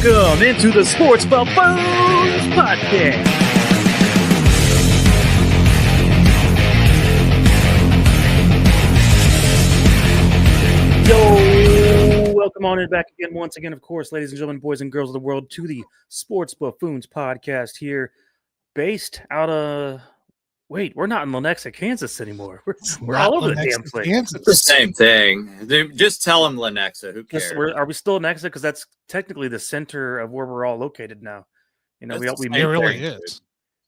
Welcome into the Sports Buffoons Podcast. Yo, welcome on in back again, once again, of course, ladies and gentlemen, boys and girls of the world, to the Sports Buffoons Podcast here, based out of... Wait, we're not in Lenexa, Kansas anymore. We're all over the damn place. It's the same thing. Just tell them Lenexa. Who cares? Are we still in Lenexa? Because that's technically the center of where we're all located now. You know, That's we it met really there. is.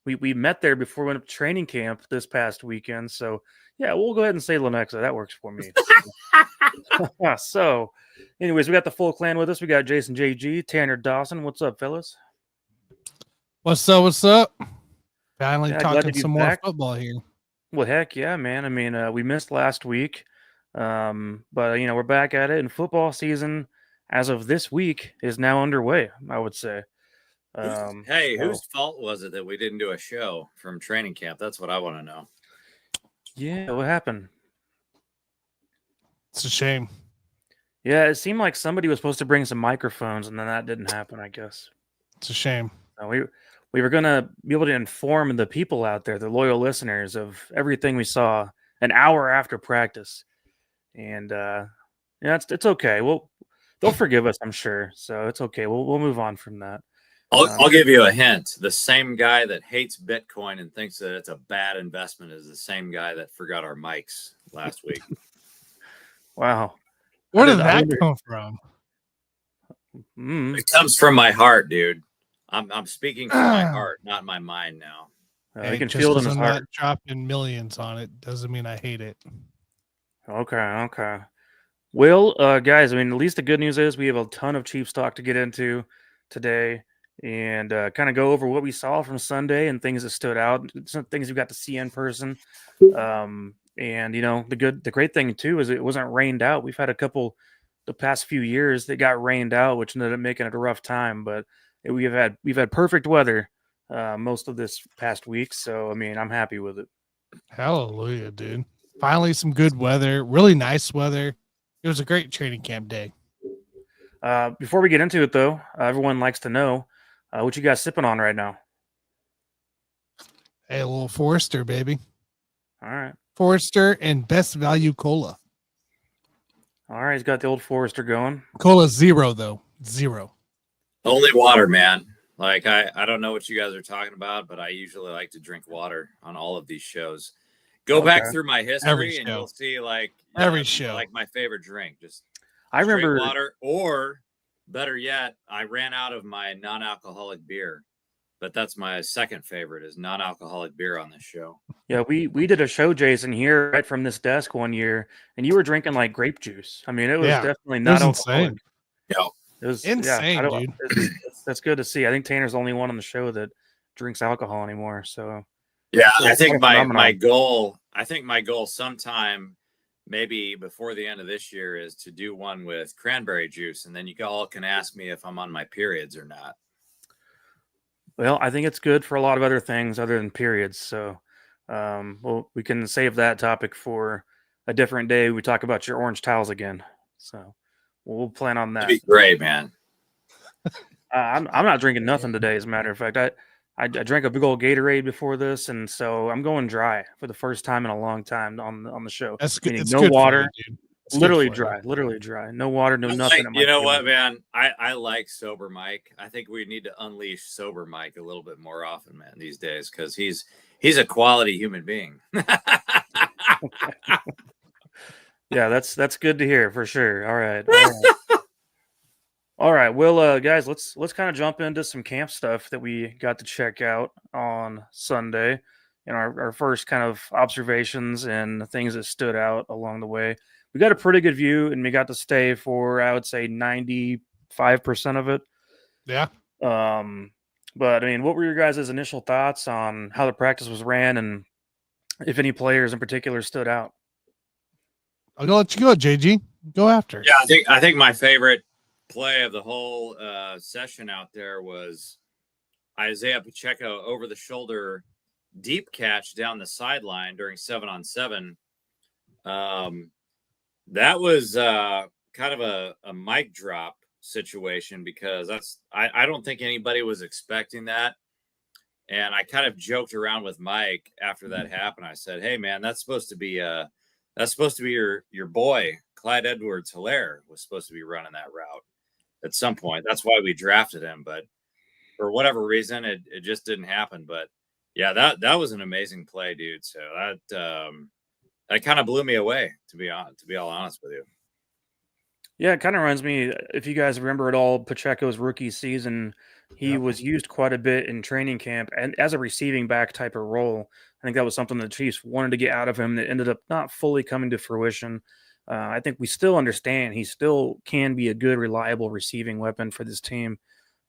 We met there before we went up to training camp this past weekend. So yeah, we'll go ahead and say Lenexa. That works for me. So, anyways, we got the full clan with us. We got Jason JG, Tanner Dawson. What's up, fellas? What's up? What's up? Finally Yeah, glad to talking be some back. more football here. Well, heck yeah, man. I mean, we missed last week, but you know, we're back at it, and football season, as of this week, is now underway, I would say. Whose fault was it that we didn't do a show from training camp? That's what I want to know. Yeah, what happened? It's a shame. Yeah, it seemed like somebody was supposed to bring some microphones, and then that didn't happen, I guess. It's a shame. We were going to be able to inform the people out there, the loyal listeners, of everything we saw an hour after practice. And yeah, it's okay. They'll forgive us, I'm sure. So it's okay. We'll move on from that. I'll give you a hint. The same guy that hates Bitcoin and thinks that it's a bad investment is the same guy that forgot our mics last week. Wow. Where did that come from? It comes from my heart, dude. I'm speaking from my heart, not my mind now. You can feel it in his heart. Not dropping millions on it doesn't mean I hate it. Okay. Well, guys, I mean, at least the good news is we have a ton of Chiefs talk to get into today, and kind of go over what we saw from Sunday and things that stood out, some things we got to see in person. And you know, the great thing too is it wasn't rained out. We've had a couple the past few years that got rained out, which ended up making it a rough time, but we've had perfect weather most of this past week, so I mean, I'm happy with it. Hallelujah, dude. Finally some good weather, really nice weather. It was a great training camp day. Before we get into it though, everyone likes to know what you guys sipping on right now. Hey, a little Forester, baby. All right. Forester and Best Value Cola. All right, he's got the old Forester going. Cola zero, though. Zero. Only water, man. Like, I don't know what you guys are talking about, but I usually like to drink water on all of these shows. Go back through my history and you'll see, like, every show, like my favorite drink. Just I remember water, or better yet, I ran out of my non-alcoholic beer. But that's my second favorite, is non-alcoholic beer on this show. Yeah, we did a show, Jason, here right from this desk one year, and you were drinking like grape juice. I mean, it was definitely not alcoholic. Insane. Yeah. It was insane, dude. That's good to see. I think Tanner's the only one on the show that drinks alcohol anymore. So yeah, I think my goal sometime, maybe before the end of this year, is to do one with cranberry juice, and then you all can ask me if I'm on my periods or not. Well, I think it's good for a lot of other things other than periods. So, we can save that topic for a different day. We talk about your orange towels again. So we'll plan on that. That'd be great, man. I'm not drinking nothing today. As a matter of fact, I drank a big old Gatorade before this, and so I'm going dry for the first time in a long time on the show. That's good. Meaning It's no good water. Literally dry. No water, no nothing. You know what, man? I like Sober Mike. I think we need to unleash Sober Mike a little bit more often, man, these days, because he's a quality human being. Yeah, that's good to hear for sure. All right. All right. Well, guys, let's kind of jump into some camp stuff that we got to check out on Sunday, and our first kind of observations and things that stood out along the way. We got a pretty good view, and we got to stay for, I would say, 95% of it. Yeah. But I mean, what were your guys' initial thoughts on how the practice was ran, and if any players in particular stood out? I'll let you go, JG. Go after. Yeah, I think my favorite play of the whole session out there was Isaiah Pacheco over the shoulder deep catch down the sideline during 7-on-7. That was kind of a mic drop situation because I don't think anybody was expecting that. And I kind of joked around with Mike after that happened. I said, "Hey man, that's supposed to be your boy, Clyde Edwards-Helaire was supposed to be running that route at some point. That's why we drafted him, but for whatever reason it just didn't happen. But yeah, that was an amazing play, dude. So that kind of blew me away, to be all honest with you. Yeah, it kind of reminds me, if you guys remember at all, Pacheco's rookie season, he Yep. was used quite a bit in training camp and as a receiving back type of role. I think that was something the Chiefs wanted to get out of him that ended up not fully coming to fruition. I think we still understand he still can be a good, reliable receiving weapon for this team.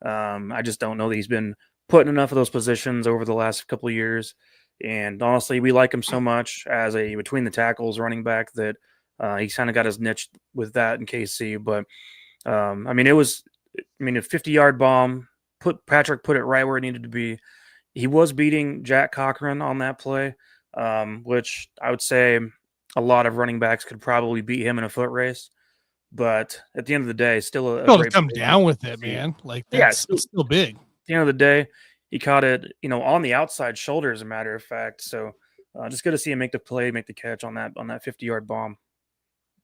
I just don't know that he's been put in enough of those positions over the last couple of years. And honestly, we like him so much as a between the tackles running back that he's kind of got his niche with that in KC. But I mean, a 50-yard bomb. Patrick put it right where it needed to be. He was beating Jack Cochran on that play, which I would say a lot of running backs could probably beat him in a foot race. But at the end of the day, still a Still to great come play. down with it, man. Like Yeah, that's still big. At the end of the day, he caught it, on the outside shoulder, as a matter of fact. So just good to see him make the play, make the catch on that 50-yard bomb.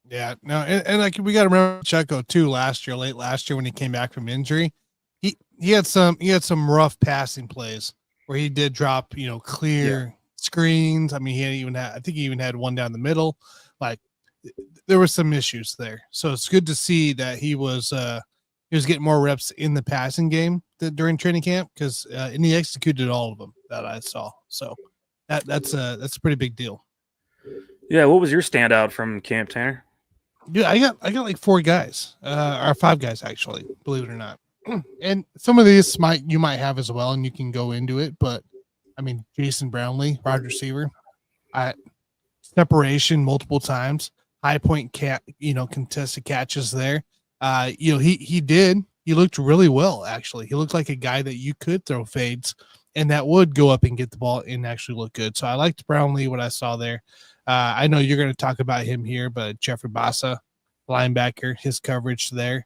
Yeah, no, and like we got to remember Checo too. Late last year when he came back from injury, he had some rough passing plays where he did drop clear screens. I mean, I think he even had one down the middle. Like there were some issues there, so it's good to see that he was getting more reps in the passing game during training camp because and he executed all of them that I saw. So that's a pretty big deal. Yeah, what was your standout from camp, Tanner? Dude, I got like 4 guys, or 5 guys actually, believe it or not. And some of these you might have as well, and you can go into it. But I mean, Jason Brownlee, wide receiver, separation multiple times, high point contested catches there. He looked really well actually. He looked like a guy that you could throw fades and that would go up and get the ball and actually look good. So I liked Brownlee, what I saw there. I know you're going to talk about him here, but Jeffrey Bassa, linebacker, his coverage there,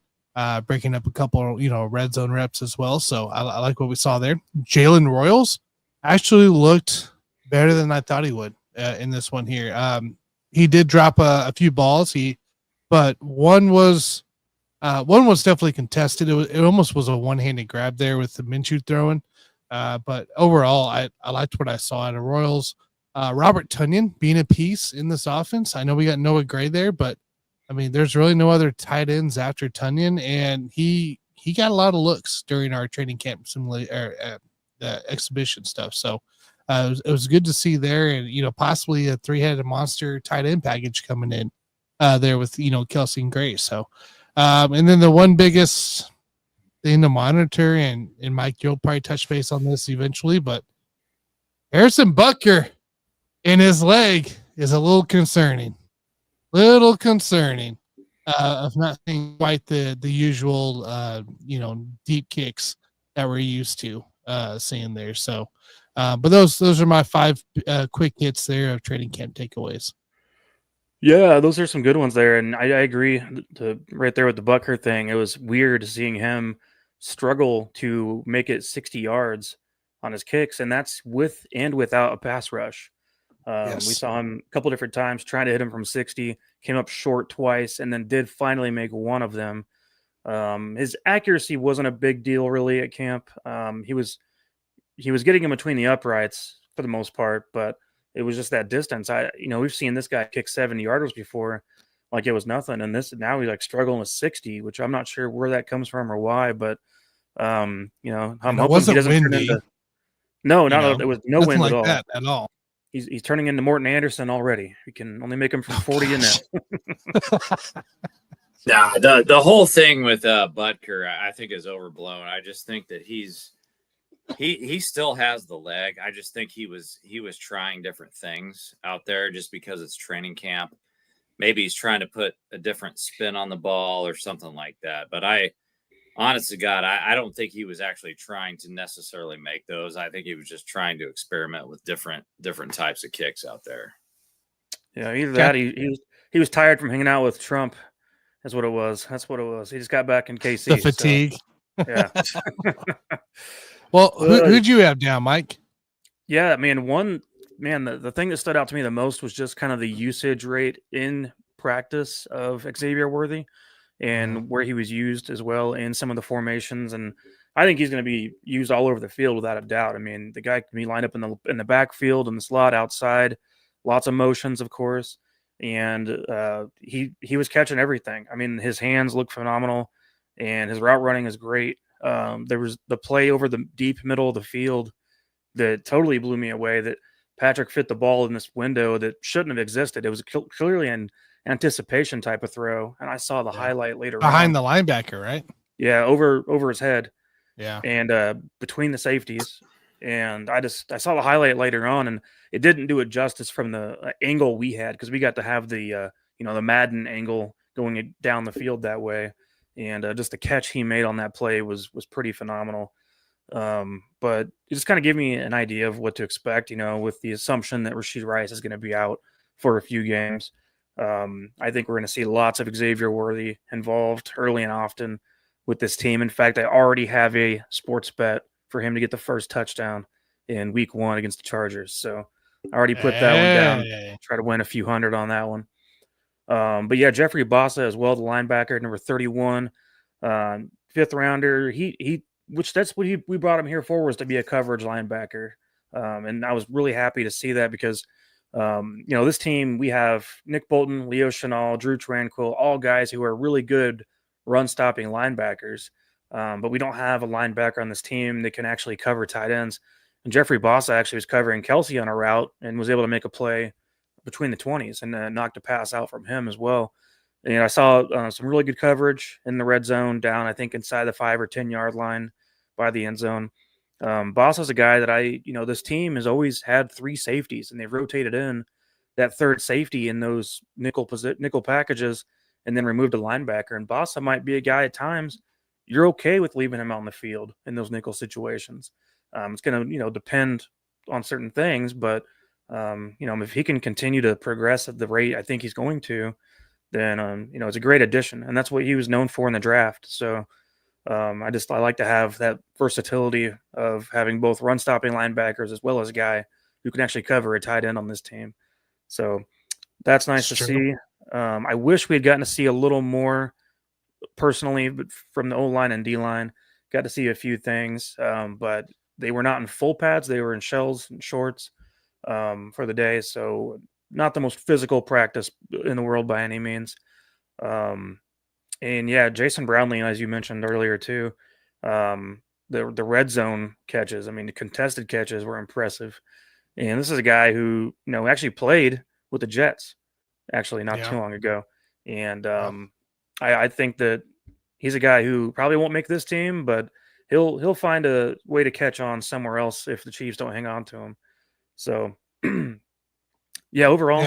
breaking up a couple, red zone reps as well. So I like what we saw there. Jalen Royals actually looked better than I thought he would in this one here. He did drop a few balls. But one was definitely contested. It almost was a one-handed grab there with the Minshew throwing. But overall, I liked what I saw out of Royals. Robert Tonyan being a piece in this offense. I know we got Noah Gray there, but I mean, there's really no other tight ends after Tonyan, and he got a lot of looks during our training camp the exhibition stuff. So it was good to see there, and possibly a 3-headed monster tight end package coming in there with Kelsey and Gray. So and then the one biggest thing to monitor, and Mike, you'll probably touch base on this eventually, but Harrison Butker in his leg is a little concerning. Of not seeing quite the usual deep kicks that we're used to seeing there. So but those are my 5 quick hits there of training camp takeaways. Yeah, those are some good ones there, and I agree. Right there with the Butker thing, it was weird seeing him struggle to make it 60 yards on his kicks, and that's with and without a pass rush. Yes. We saw him a couple different times trying to hit him from 60, came up short twice, and then did finally make one of them. His accuracy wasn't a big deal really at camp. He was getting in between the uprights for the most part, but it was just that distance. We've seen this guy kick 70-yarders before, like it was nothing, and now he's like struggling with 60, which I'm not sure where that comes from or why, but I'm hoping he doesn't turn into. No, it was no wind like at all. That at all. He's turning into Morton Anderson already. We can only make him from 40 in that. Nah, the whole thing with Butker, I think, is overblown. I just think that he still has the leg. I just think he was trying different things out there just because it's training camp. Maybe he's trying to put a different spin on the ball or something like that. But honest to God, I don't think he was actually trying to necessarily make those. I think he was just trying to experiment with different types of kicks out there. Yeah, either that he was tired from hanging out with Trump That's what it was. That's what it was. He just got back in KC. The fatigue. So, yeah. Well, who'd you have down, Mike? Yeah, I mean, the thing that stood out to me the most was just kind of the usage rate in practice of Xavier Worthy and where he was used as well in some of the formations. And I think he's going to be used all over the field without a doubt. I mean, the guy can be lined up in the backfield, in the slot, outside, lots of motions, of course. And he was catching everything. I mean, his hands look phenomenal, and his route running is great. There was the play over the deep middle of the field that totally blew me away, that Patrick fit the ball in this window that shouldn't have existed. It was clearly an anticipation type of throw, and I saw the highlight later behind on. the linebacker, right? Yeah, over his head. Yeah, and between the safeties. And I saw the highlight later on, and it didn't do it justice from the angle we had, because we got to have the the Madden angle going down the field that way, and just the catch he made on that play was pretty phenomenal. But it just kind of gave me an idea of what to expect, with the assumption that Rashid Rice is going to be out for a few games. I think we're going to see lots of Xavier Worthy involved early and often with this team. In fact, I already have a sports bet for him to get the first touchdown in week 1 against the Chargers. So I already put that one down, try to win a few hundred on that one. But yeah, Jeffrey Bossa as well, the linebacker, number 31, 5th rounder. That's what we brought him here for, was to be a coverage linebacker. And I was really happy to see that because, this team, we have Nick Bolton, Leo Chenal, Drew Tranquil, all guys who are really good run-stopping linebackers. But we don't have a linebacker on this team that can actually cover tight ends. And Jeffrey Bossa actually was covering Kelsey on a route and was able to make a play between the 20s and knocked a pass out from him as well. And I saw some really good coverage in the red zone down, I think, inside the 5 or 10 yard line by the end zone. Bossa's a guy that this team has always had 3 safeties, and they've rotated in that third safety in those nickel packages and then removed a linebacker. And Bossa might be a guy at times you're okay with leaving him out on the field in those nickel situations. It's going to, depend on certain things, but if he can continue to progress at the rate I think he's going to, then it's a great addition, and that's what he was known for in the draft. So I like to have that versatility of having both run stopping linebackers as well as a guy who can actually cover a tight end on this team. So that's nice to see. I wish we had gotten to see a little more personally, but from the O-line and D-line, got to see a few things, but they were not in full pads. They were in shells and shorts for the day. So not the most physical practice in the world by any means. And yeah, Jason Brownlee, as you mentioned earlier too, the red zone catches, the contested catches were impressive. And this is a guy who, actually played with the Jets actually not too long ago. And I think that he's a guy who probably won't make this team, but he'll find a way to catch on somewhere else if the Chiefs don't hang on to him. So yeah, overall,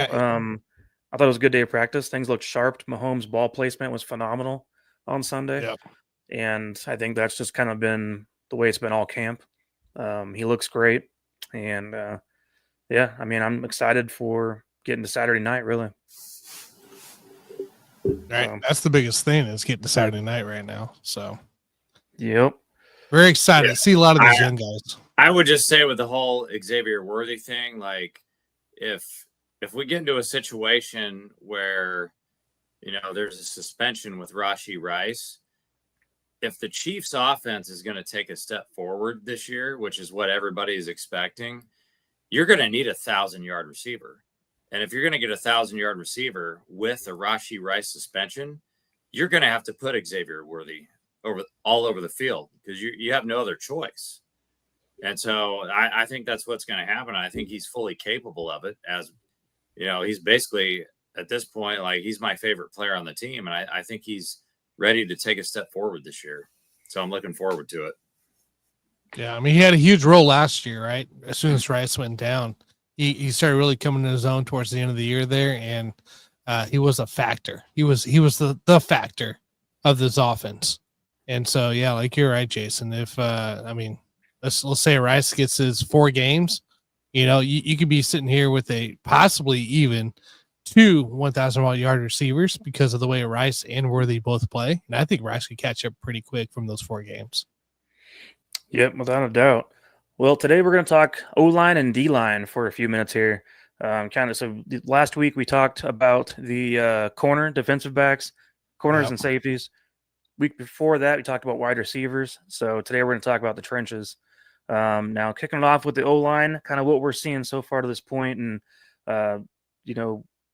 I thought it was a good day of practice. Things looked sharp. Mahomes' ball placement was phenomenal on Sunday. Yep. And I think that's just kind of been the way it's been all camp. He looks great. And I'm excited for getting to Saturday night, really. Right. That's the biggest thing, is getting to Saturday night right now. So yep. Very excited to see a lot of these young guys. I would just say with the whole Xavier Worthy thing, like if we get into a situation where, there's a suspension with Rashee Rice, if the Chiefs offense is going to take a step forward this year, which is what everybody is expecting, you're going to need a 1,000-yard receiver. And if you're going to get a 1,000-yard receiver with a Rashee Rice suspension, you're going to have to put Xavier Worthy all over the field, because you have no other choice. And so I think that's what's going to happen. I think he's fully capable of it. As he's basically at this point, like, he's my favorite player on the team. And I think he's ready to take a step forward this year. So I'm looking forward to it. Yeah. He had a huge role last year, right? As soon as Rice went down, he started really coming to his own towards the end of the year there. And he was a factor. He was the factor of this offense. And so, yeah, like you're right, Jason. If, let's say Rice gets his 4 games, you could be sitting here with a possibly even 2 1,000-yard receivers because of the way Rice and Worthy both play. And I think Rice could catch up pretty quick from those 4 games. Yep, without a doubt. Well, today we're going to talk O-line and D-line for a few minutes here. So last week we talked about the corner, defensive backs, corners and safeties. Week before that, we talked about wide receivers. So today we're going to talk about the trenches. Now, kicking it off with the O-line, kind of what we're seeing so far to this point. And,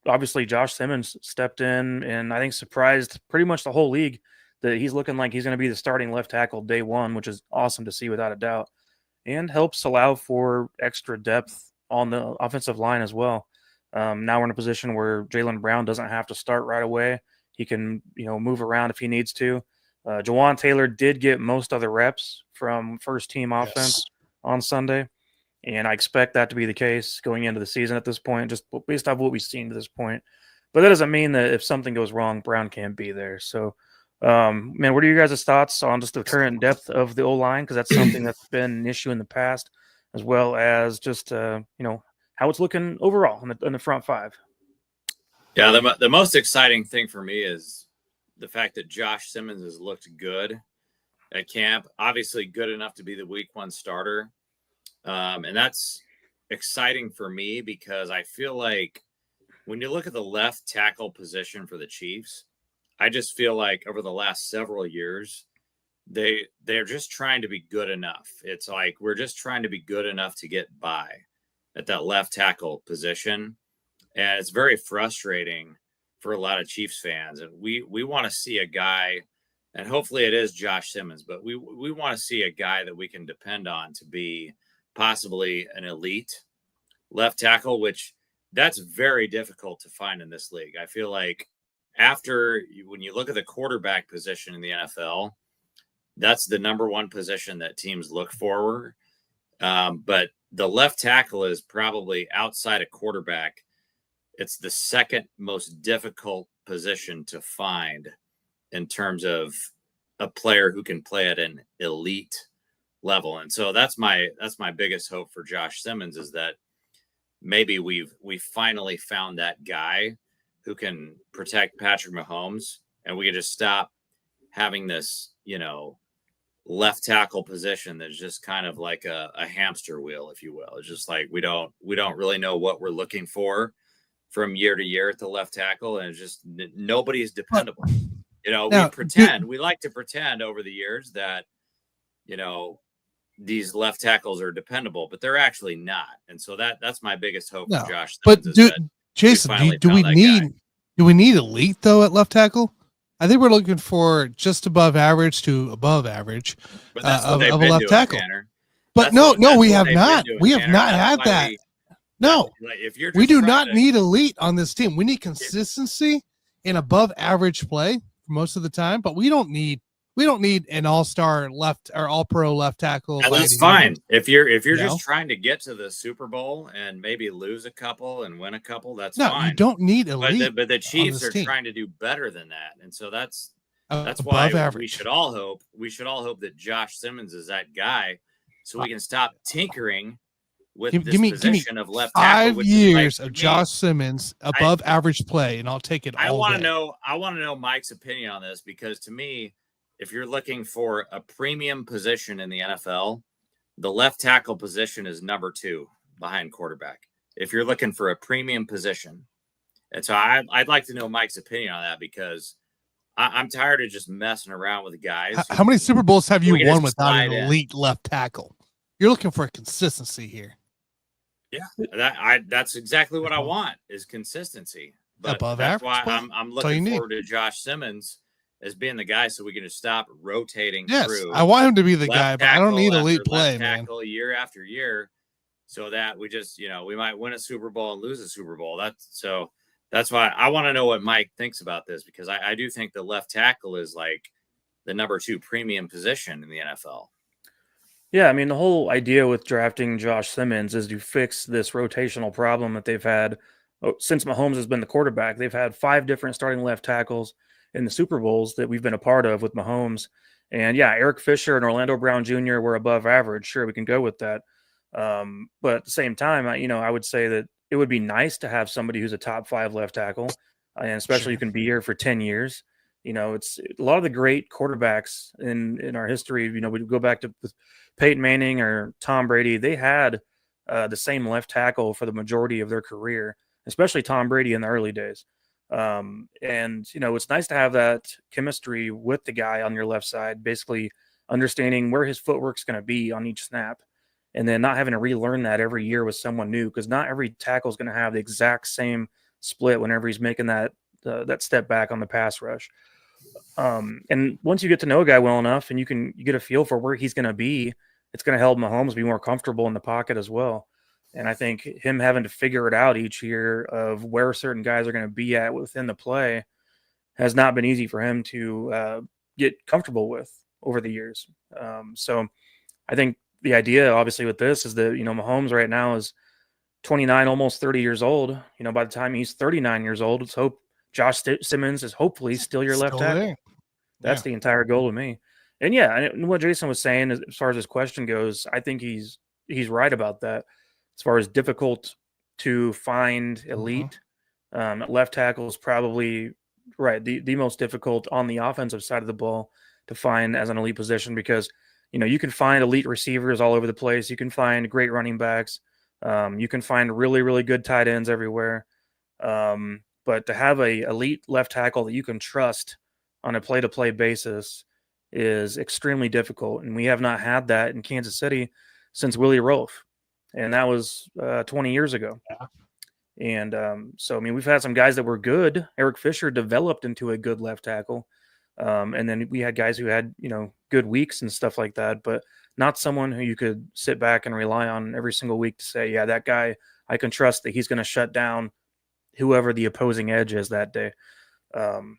obviously Josh Simmons stepped in and I think surprised pretty much the whole league that he's looking like he's going to be the starting left tackle day one, which is awesome to see without a doubt, and helps allow for extra depth on the offensive line as well. Now we're in a position where Jaylen Brown doesn't have to start right away. He can, move around if he needs to. Jawan Taylor did get most of the reps from first team offense on Sunday, and I expect that to be the case going into the season at this point, just based off what we've seen to this point. But that doesn't mean that if something goes wrong, Brown can't be there. So, what are your guys' thoughts on just the current depth of the O-line? Because that's something that's been an issue in the past, as well as just, how it's looking overall in the front five. Yeah, the most exciting thing for me is the fact that Josh Simmons has looked good at camp, obviously good enough to be the week 1 starter. And that's exciting for me because I feel like when you look at the left tackle position for the Chiefs, I just feel like over the last several years, they're just trying to be good enough. It's like we're just trying to be good enough to get by at that left tackle position. And it's very frustrating for a lot of Chiefs fans. And we want to see a guy, and hopefully it is Josh Simmons, but we want to see a guy that we can depend on to be possibly an elite left tackle, which that's very difficult to find in this league. I feel like when you look at the quarterback position in the NFL, that's the number 1 position that teams look for. But the left tackle is probably outside of quarterback. It's the second most difficult position to find in terms of a player who can play at an elite level. And so that's my biggest hope for Josh Simmons, is that maybe we finally found that guy who can protect Patrick Mahomes, and we can just stop having this, left tackle position that's just kind of like a hamster wheel, if you will. It's just like we don't really know what we're looking for from year to year at the left tackle, and it's just nobody's dependable. We like to pretend over the years that these left tackles are dependable, but they're actually not. And so that's my biggest hope for Josh Simmons. But Jason, do we need elite though at left tackle? I think we're looking for just above average to above average of a left tackle. But we have not. We have not had that. We do not need elite on this team. We need consistency and above average play most of the time, but we don't need an all-star left or all-pro left tackle. And that's fine. If you're just trying to get to the Super Bowl and maybe lose a couple and win a couple, that's fine. You don't need elite. But the Chiefs are trying to do better than that. And so that's why average. we should all hope that Josh Simmons is that guy, so we can stop tinkering with this position of left tackle. 5 years of Josh Simmons above average play, and I'll take it all. I want to know Mike's opinion on this, because to me, if you're looking for a premium position in the NFL, the left tackle position is number 2 behind quarterback. If you're looking for a premium position. And so I'd like to know Mike's opinion on that, because I'm tired of just messing around with guys. How many Super Bowls have you won without an elite left tackle? You're looking for consistency here. Yeah, that's exactly what I want, is consistency. But above that's average. why I'm looking forward to Josh Simmons as being the guy, so we can just stop rotating through. I want him to be the guy, but I don't need elite play, man. Year after year, so that we just, we might win a Super Bowl and lose a Super Bowl. That's why I want to know what Mike thinks about this, because I do think the left tackle is like the number 2 premium position in the NFL. Yeah, I mean, the whole idea with drafting Josh Simmons is to fix this rotational problem that they've had since Mahomes has been the quarterback. They've had 5 different starting left tackles in the Super Bowls that we've been a part of with Mahomes. And yeah, Eric Fisher and Orlando Brown Jr. were above average. Sure, we can go with that. But at the same time, I would say that it would be nice to have somebody who's a top 5 left tackle, and especially you Sure. can be here for 10 years. It's a lot of the great quarterbacks in our history. We go back to Peyton Manning or Tom Brady. They had the same left tackle for the majority of their career, especially Tom Brady in the early days. And it's nice to have that chemistry with the guy on your left side, basically understanding where his footwork's going to be on each snap, and then not having to relearn that every year with someone new, because not every tackle is going to have the exact same split whenever he's making that step back on the pass rush. And once you get to know a guy well enough, and you get a feel for where he's going to be, it's going to help Mahomes be more comfortable in the pocket as well. And I think him having to figure it out each year of where certain guys are going to be at within the play has not been easy for him to get comfortable with over the years. So I think the idea, obviously, with this is that, Mahomes right now is 29, almost 30 years old. By the time he's 39 years old, let's hope Josh Simmons is hopefully still your left Still tackle. there. That's the entire goal to me. And yeah, and what Jason was saying as far as his question goes, I think he's right about that. As far as difficult to find elite, left tackle is probably right the most difficult on the offensive side of the ball to find as an elite position, because you can find elite receivers all over the place. You can find great running backs. You can find really, really good tight ends everywhere. But to have a elite left tackle that you can trust on a play-to-play basis is extremely difficult, and we have not had that in Kansas City since Willie Rolfe, and that was 20 years ago. Yeah. And so, we've had some guys that were good. Eric Fisher developed into a good left tackle, and then we had guys who had good weeks and stuff like that, but not someone who you could sit back and rely on every single week to say, yeah, that guy, I can trust that he's going to shut down whoever the opposing edge is that day.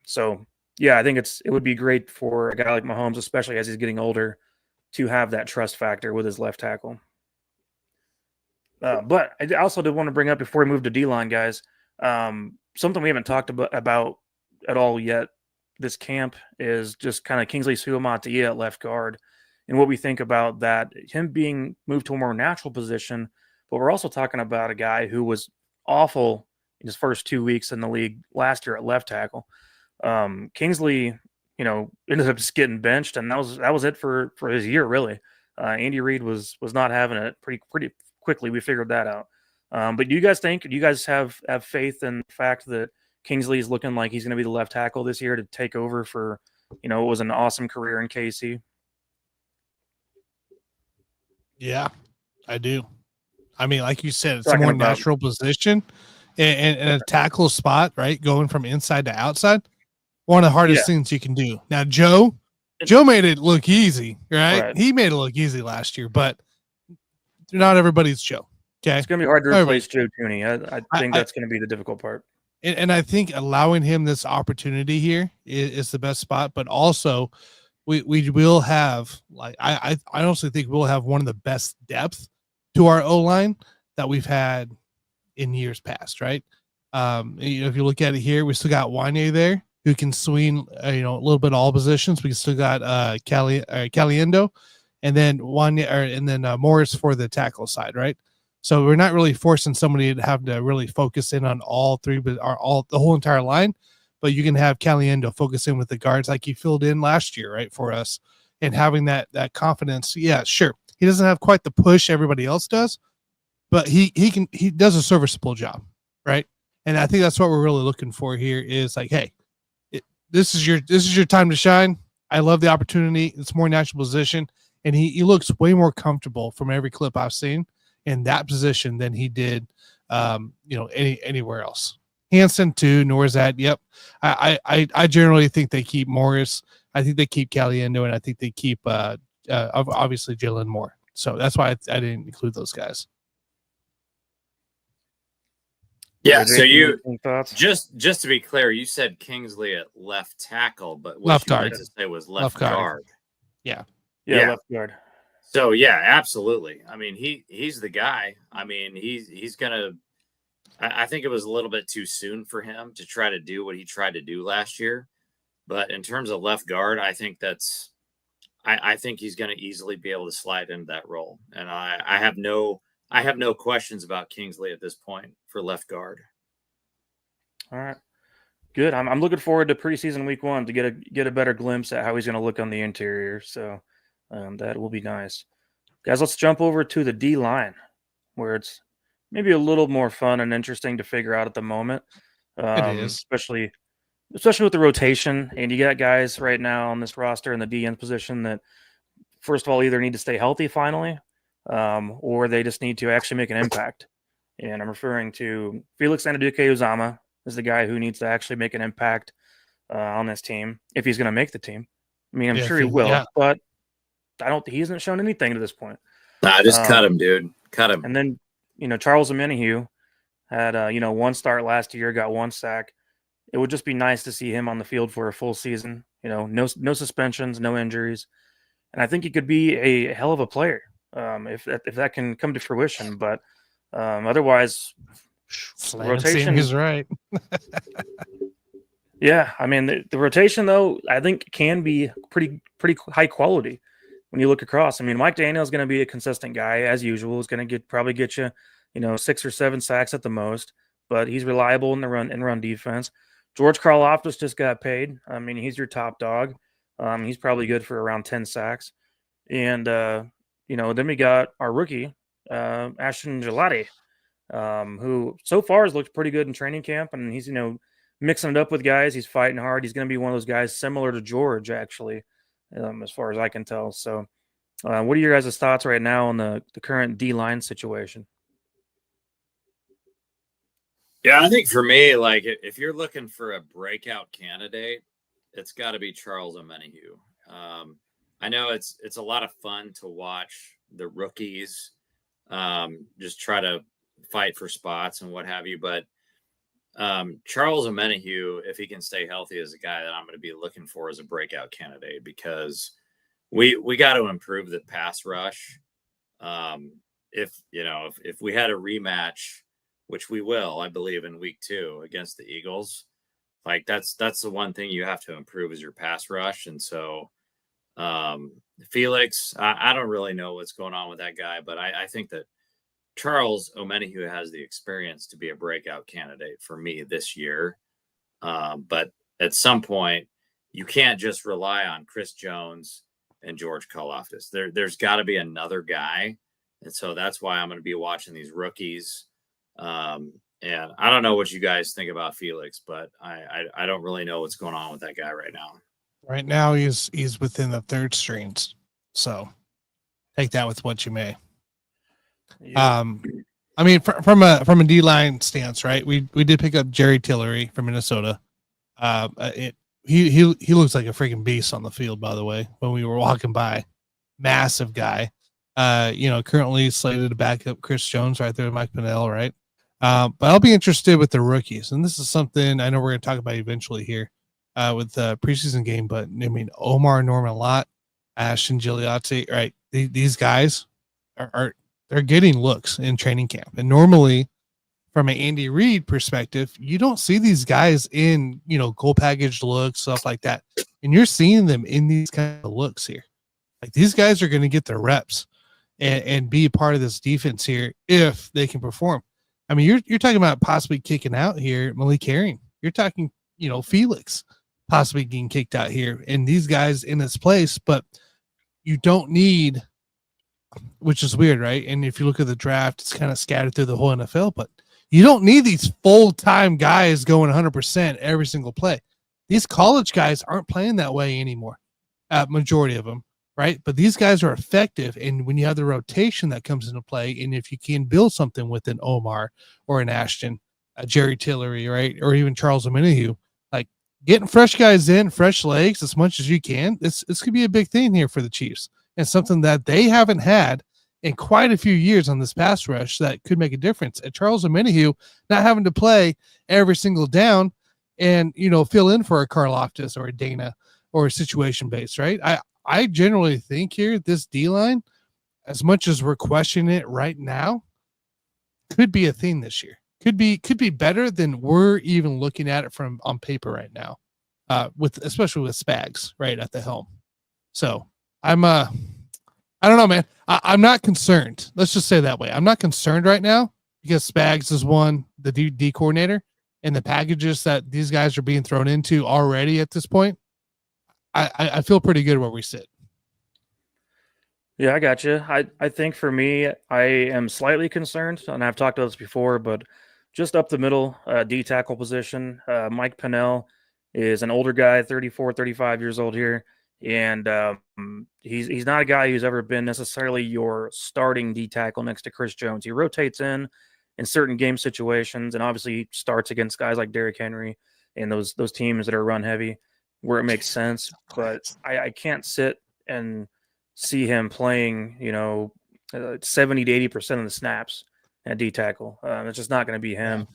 So yeah, I think it would be great for a guy like Mahomes, especially as he's getting older, to have that trust factor with his left tackle. But I also did want to bring up, before we move to D-line, guys, something we haven't talked about at all yet this camp is just kind of Kingsley Suamataia at left guard and what we think about that, him being moved to a more natural position. But we're also talking about a guy who was awful in his first 2 weeks in the league last year at left tackle. Kingsley, ended up just getting benched, and that was it for his year, really. Andy Reid was not having it. Pretty quickly we figured that out. But do you guys have faith in the fact that Kingsley is looking like he's going to be the left tackle this year to take over for, what was an awesome career in KC? Yeah, I do. Like you said, it's a more natural position and a tackle spot, right? Going from inside to outside. One of the hardest things you can do. Now, Joe made it look easy, right? He made it look easy last year, but not everybody's Joe. Okay. It's going to be hard to replace Joe Thuney. I think that's going to be the difficult part. And I think allowing him this opportunity here is the best spot, but also we will have, like, I honestly think we'll have one of the best depth to our O-line that we've had in years past, right? If you look at it here, we still got Wanye there who can swing, a little bit all positions. We still got Caliendo, and then Morris for the tackle side, right? So we're not really forcing somebody to have to really focus in on all three, but the whole entire line. But you can have Caliendo focus in with the guards like he filled in last year, right, for us, and having that confidence. Yeah, sure, he doesn't have quite the push everybody else does, but he does a serviceable job, right? And I think that's what we're really looking for here is like, hey, this is your time to shine. I love the opportunity. It's more natural position, and he looks way more comfortable from every clip I've seen in that position than he did, anywhere else. Hansen too, Norzad. Yep. I generally think they keep Morris. I think they keep Caliendo, and I think they keep obviously Jalen Moore. So that's why I didn't include those guys. Yeah. So you just to be clear, you said Kingsley at left tackle, but what left you guard. meant to say was left guard. Yeah, left guard. So yeah, absolutely. He's the guy. He's gonna. I think it was a little bit too soon for him to try to do what he tried to do last year. But in terms of left guard, I think I think he's going to easily be able to slide into that role. And I have no I have no questions about Kingsley at this point for left guard. All right. Good. I'm looking forward to preseason week 1 to get a better glimpse at how he's going to look on the interior. So that will be nice. Guys, let's jump over to the D line, where it's maybe a little more fun and interesting to figure out at the moment. It is. Especially with the rotation. And you got guys right now on this roster in the DN position that, first of all, either need to stay healthy finally, or they just need to actually make an impact. And I'm referring to Felix Anudike-Uzomah is the guy who needs to actually make an impact on this team if he's going to make the team. I mean, I'm sure he will, but he hasn't shown anything to this point. Nah, just cut him, dude. Cut him. And then, Charles Omenihu had, 1 start last year, got 1 sack. It would just be nice to see him on the field for a full season. No suspensions, no injuries. And I think he could be a hell of a player if that can come to fruition. But otherwise, rotation is right. Yeah, I mean the rotation though I think can be pretty high quality when you look across. I mean Mike Daniel is going to be a consistent guy as usual. He's going to probably get you 6 or 7 sacks at the most, but he's reliable in the run defense. George Karlaftis just got paid. I mean he's your top dog. He's probably good for around 10 sacks, and then we got our rookie Ashton Gelati, who so far has looked pretty good in training camp, and he's mixing it up with guys. He's fighting hard. He's going to be one of those guys similar to George, actually, as far as I can tell. So what are your guys' thoughts right now on the current D-line situation? Yeah, I think for me, like if you're looking for a breakout candidate, it's got to be Charles Omenihu. I know it's a lot of fun to watch the rookies just try to fight for spots and what have you, but Charles Omenihu, if he can stay healthy, is a guy that I'm going to be looking for as a breakout candidate because we got to improve the pass rush. If we had a rematch, which we will, I believe, in week 2 against the Eagles, like that's the one thing you have to improve is your pass rush. And so Felix, I don't really know what's going on with that guy, but I think that Charles Omenihu has the experience to be a breakout candidate for me this year. But at some point, you can't just rely on Chris Jones and George Karlaftis. There's got to be another guy. And so that's why I'm going to be watching these rookies. And I don't know what you guys think about Felix, but I don't really know what's going on with that guy right now. Right now, he's within the third strings. So take that with what you may. Yeah. I mean, from a D-line stance, right? We did pick up Jerry Tillery from Minnesota. He looks like a freaking beast on the field, by the way, when we were walking by. Massive guy. Currently slated to back up Chris Jones right there with Mike Pennell, right? But I'll be interested with the rookies. And this is something I know we're going to talk about eventually here with the preseason game. But, I mean, Omar Norman-Lott, Ashton Gigliotti, right? These guys they're getting looks in training camp. And normally, from an Andy Reid perspective, you don't see these guys in, goal packaged looks, stuff like that. And you're seeing them in these kind of looks here. Like these guys are going to get their reps and be a part of this defense here if they can perform. I mean, you're talking about possibly kicking out here Malik Herring. You're talking, Felix possibly getting kicked out here and these guys in this place, but you don't need, which is weird, right? And if you look at the draft, it's kind of scattered through the whole NFL, but you don't need these full-time guys going 100% every single play. These college guys aren't playing that way anymore, majority of them, right? But these guys are effective, and when you have the rotation that comes into play, and if you can build something with an Omar or an Ashton, Jerry Tillery, right, or even Charles Omenihu, like getting fresh guys in, fresh legs as much as you can, this could be a big thing here for the Chiefs. And something that they haven't had in quite a few years on this pass rush that could make a difference. And Charles Omenihu not having to play every single down and, fill in for a Karlaftis or a Dana or a situation base, right? I generally think here this D-line, as much as we're questioning it right now, could be a thing this year. Could be better than we're even looking at it from on paper right now, especially with Spags right at the helm. So I I don't know, man. I'm not concerned. Let's just say it that way. I'm not concerned right now because Spags is the D coordinator, and the packages that these guys are being thrown into already at this point. I feel pretty good where we sit. Yeah, I got you. I think for me, I am slightly concerned, and I've talked about this before, but just up the middle, D tackle position, Mike Pennell is an older guy, 34, 35 years old here, and he's not a guy who's ever been necessarily your starting D tackle next to Chris Jones. He rotates in certain game situations, and obviously starts against guys like Derrick Henry and those teams that are run heavy where it makes sense. But I can't sit and see him playing, 70 to 80% of the snaps at D tackle. It's just not going to be him.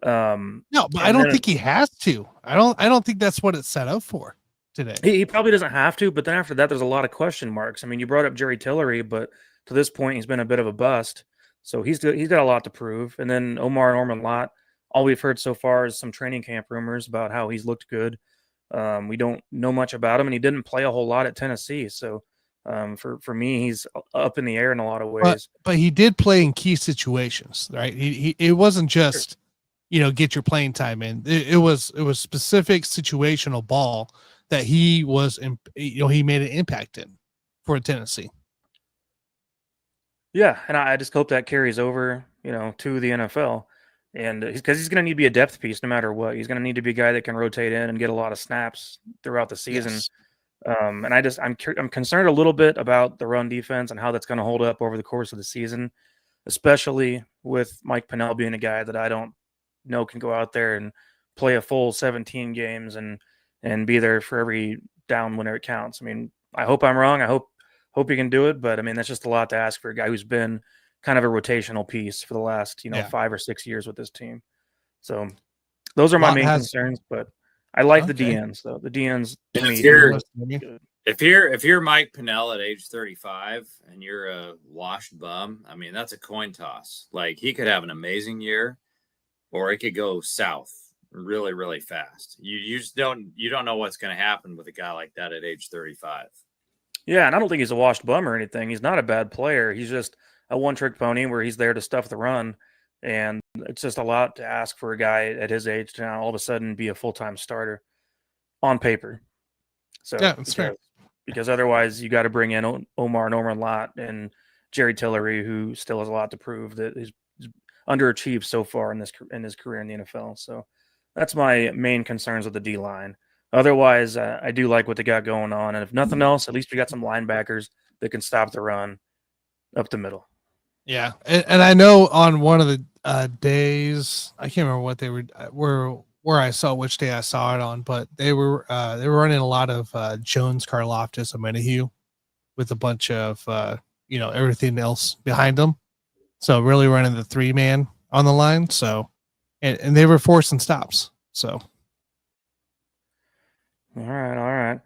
No, but I don't think he has to. I don't think that's what it's set up for today. He probably doesn't have to, but then after that, there's a lot of question marks. I mean, you brought up Jerry Tillery, but to this point, he's been a bit of a bust. So he's got a lot to prove. And then Omar Norman Lott, all we've heard so far is some training camp rumors about how he's looked good. We don't know much about him, and he didn't play a whole lot at Tennessee. So for me, he's up in the air in a lot of ways. But he did play in key situations, right? It wasn't just get your playing time in. It was specific situational ball that he was he made an impact in for Tennessee. Yeah, and I just hope that carries over, to the NFL, and because he's going to need to be a depth piece no matter what. He's going to need to be a guy that can rotate in and get a lot of snaps throughout the season. Yes. And I'm concerned a little bit about the run defense and how that's going to hold up over the course of the season, especially with Mike Pennell being a guy that I don't know can go out there and play a full 17 games and be there for every down whenever it counts. I mean, I hope I'm wrong. I hope he can do it, but I mean, that's just a lot to ask for a guy who's been kind of a rotational piece for the last, 5 or 6 years with this team. So those are my main concerns, but I like the DNs though. The DNs to me. If you're Mike Pennell at age 35 and you're a washed bum, I mean, that's a coin toss. Like, he could have an amazing year, or it could go south really, really fast. You just don't know what's going to happen with a guy like that at age 35. Yeah, and I don't think he's a washed bum or anything. He's not a bad player. He's just a one-trick pony where he's there to stuff the run, and it's just a lot to ask for a guy at his age to now all of a sudden be a full-time starter on paper. So yeah, that's fair. Because otherwise you got to bring in Omar Norman Lott and Jerry Tillery, who still has a lot to prove, that he's underachieved so far in his career in the NFL. So that's my main concerns with the D-line. Otherwise, I do like what they got going on. And if nothing else, at least we got some linebackers that can stop the run up the middle. Yeah. And I know on one of the days, I can't remember what they were where I saw which day I saw it on, but they were running a lot of Jones, Karlaftis, and Menahue with a bunch of everything else behind them. So really running the 3-man on the line. So and they were forcing stops. So all right.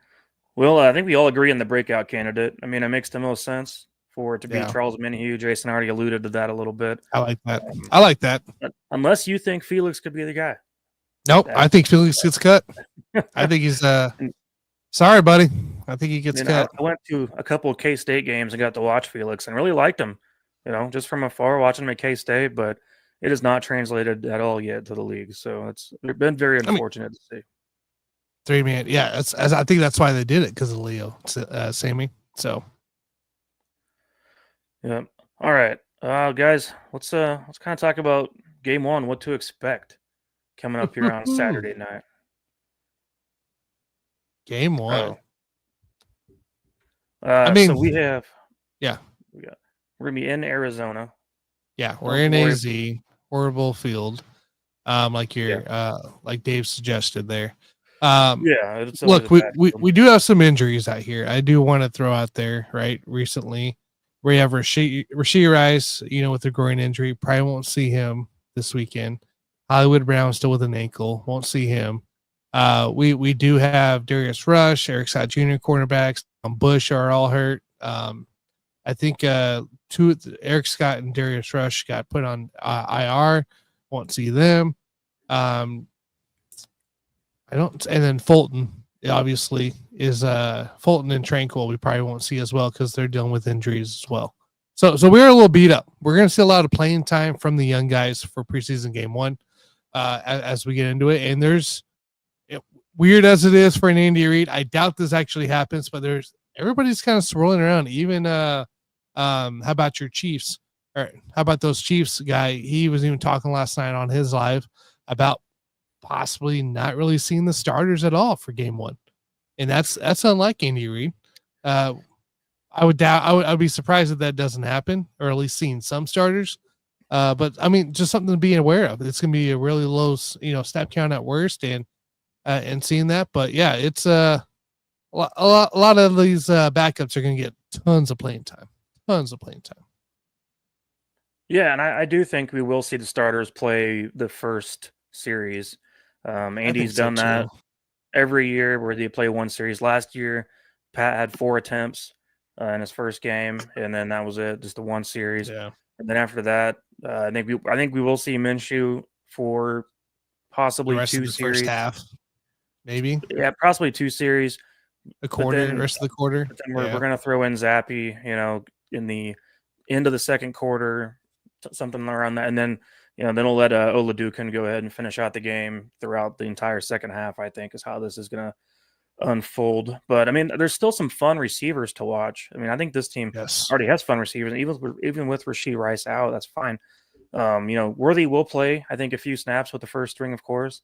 Well, I think we all agree on the breakout candidate. I mean, it makes the most sense for it to be Charles Menahue. Jason already alluded to that a little bit. I like that. Unless you think Felix could be the guy. Nope, I think Felix gets cut. I think he's sorry, buddy. I think he gets cut. I went to a couple of K-State games and got to watch Felix and really liked him, just from afar watching him at K-State, but it has not translated at all yet to the league. So it's been very unfortunate to see. 3-man, yeah. I think that's why they did it, because of Leo, Sammy. So, yeah. All right, guys. Let's kind of talk about game one. What to expect coming up here on Saturday night. Game one. So we have. Yeah. We're gonna be in Arizona. Yeah, we're in AZ, horrible field. Like Dave suggested there. Look, we do have some injuries out here. I do want to throw out there, right? Recently, we have Rashee Rice, with a groin injury. Probably won't see him this weekend. Hollywood Brown still with an ankle. Won't see him. We do have Darius Rush, Eric Scott Jr. cornerbacks. Bush are all hurt. I think Eric Scott and Darius Rush got put on IR. Won't see them. And then Fulton obviously is Fulton and Tranquil. We probably won't see as well because they're dealing with injuries as well. So we're a little beat up. We're going to see a lot of playing time from the young guys for preseason game one as we get into it. And there's weird as it is for an Andy Reid. I doubt this actually happens, but everybody's kind of swirling around. Even how about your Chiefs? Or how about those Chiefs guy? He was even talking last night on his live about possibly not really seeing the starters at all for game one. And that's unlike Andy Reid. I would be surprised if that doesn't happen, or at least seeing some starters. But I mean, just something to be aware of. It's going to be a really low, snap count at worst, and seeing that. But yeah, it's a lot of these backups are going to get tons of playing time. Yeah, and I do think we will see the starters play the first series. Andy's done that every year where they play one series. Last year, Pat had 4 attempts in his first game, and then that was it, just the one series. Yeah. And then after that, I think we will see Minshew for possibly the rest 2 of the series. First half, maybe. Yeah, possibly 2 series. A quarter, the rest of the quarter. But then we're going to throw in Zappy, in the end of the second quarter, something around that, and then then we'll let Oladukan go ahead and finish out the game throughout the entire second half. I think is how this is going to unfold. But I mean, there's still some fun receivers to watch. I mean, I think this team already has fun receivers, even with Rashee Rice out, that's fine. Worthy will play, I think, a few snaps with the first string, of course.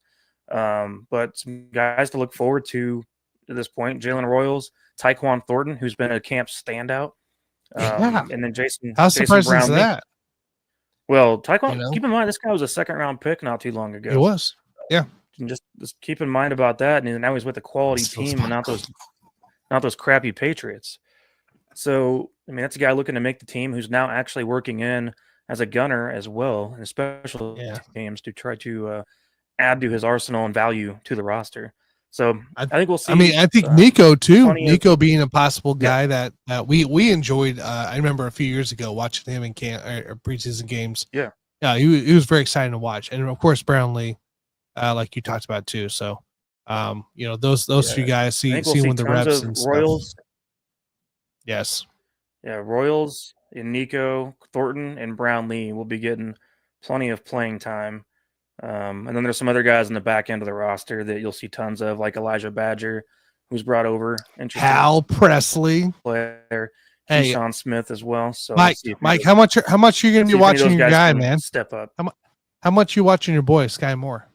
But some guys to look forward to at this point: Jalen Royals, Tyquan Thornton, who's been a camp standout. And then Jason. How surprising is that? Well, Tyquan, keep in mind, this guy was a second-round pick not too long ago. He was, yeah. And just keep in mind about that. And now he's with a quality team, and not those crappy Patriots. So, I mean, that's a guy looking to make the team who's now actually working in as a gunner as well in special teams to try to add to his arsenal and value to the roster. So I think we'll see. I mean, I think Nico too. Nico being a possible guy that we enjoyed. I remember a few years ago watching him in camp or preseason games. Yeah, he was very exciting to watch, and of course Brownlee, like you talked about too. So, those few guys see when the reps and Royals. Stuff. Yes. Yeah, Royals and Nico, Thornton, and Brownlee will be getting plenty of playing time. And then there's some other guys in the back end of the roster that you'll see tons of, like Elijah Badger, who's brought over. Hal Presley, player, Keyshawn Smith as well. So Mike, how much are you going to be watching your guy, man? Step up. How much you watching your boy Sky Moore?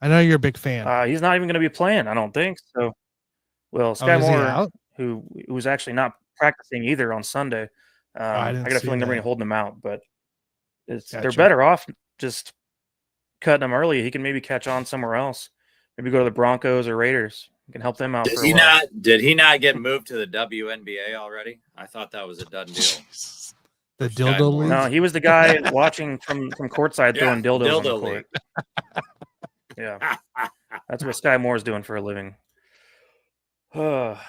I know you're a big fan. He's not even going to be playing, I don't think. So, well, Sky Moore, who was actually not practicing either on Sunday. I got a feeling they're going to hold him out, but. They're better off just cutting him early. He can maybe catch on somewhere else. Maybe go to the Broncos or Raiders. You can help them out. Did he not get moved to the WNBA already? I thought that was a done deal. The dildo league? No, he was the guy watching from courtside throwing dildos on the court. Yeah, that's what Sky Moore's doing for a living. Oh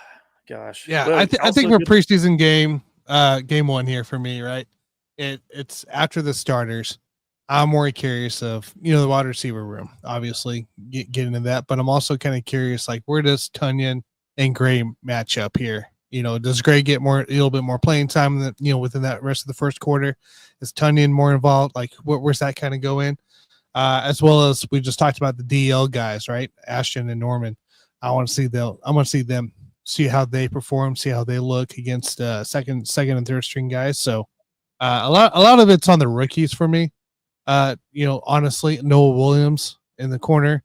gosh. Yeah, I think for preseason game one here for me, right? It's after the starters. I'm more curious of, the wide receiver room, obviously get into that, but I'm also kind of curious, like, where does Tunyon and Gray match up here? Does Gray get a little bit more playing time within that rest of the first quarter? Is Tunyon more involved? Like, where's that kind of go in? As well as we just talked about the DL guys, right? Ashton and Norman. I want to see them, see how they perform, see how they look against second and third string guys. So, a lot of it's on the rookies for me. Honestly, Noah Williams in the corner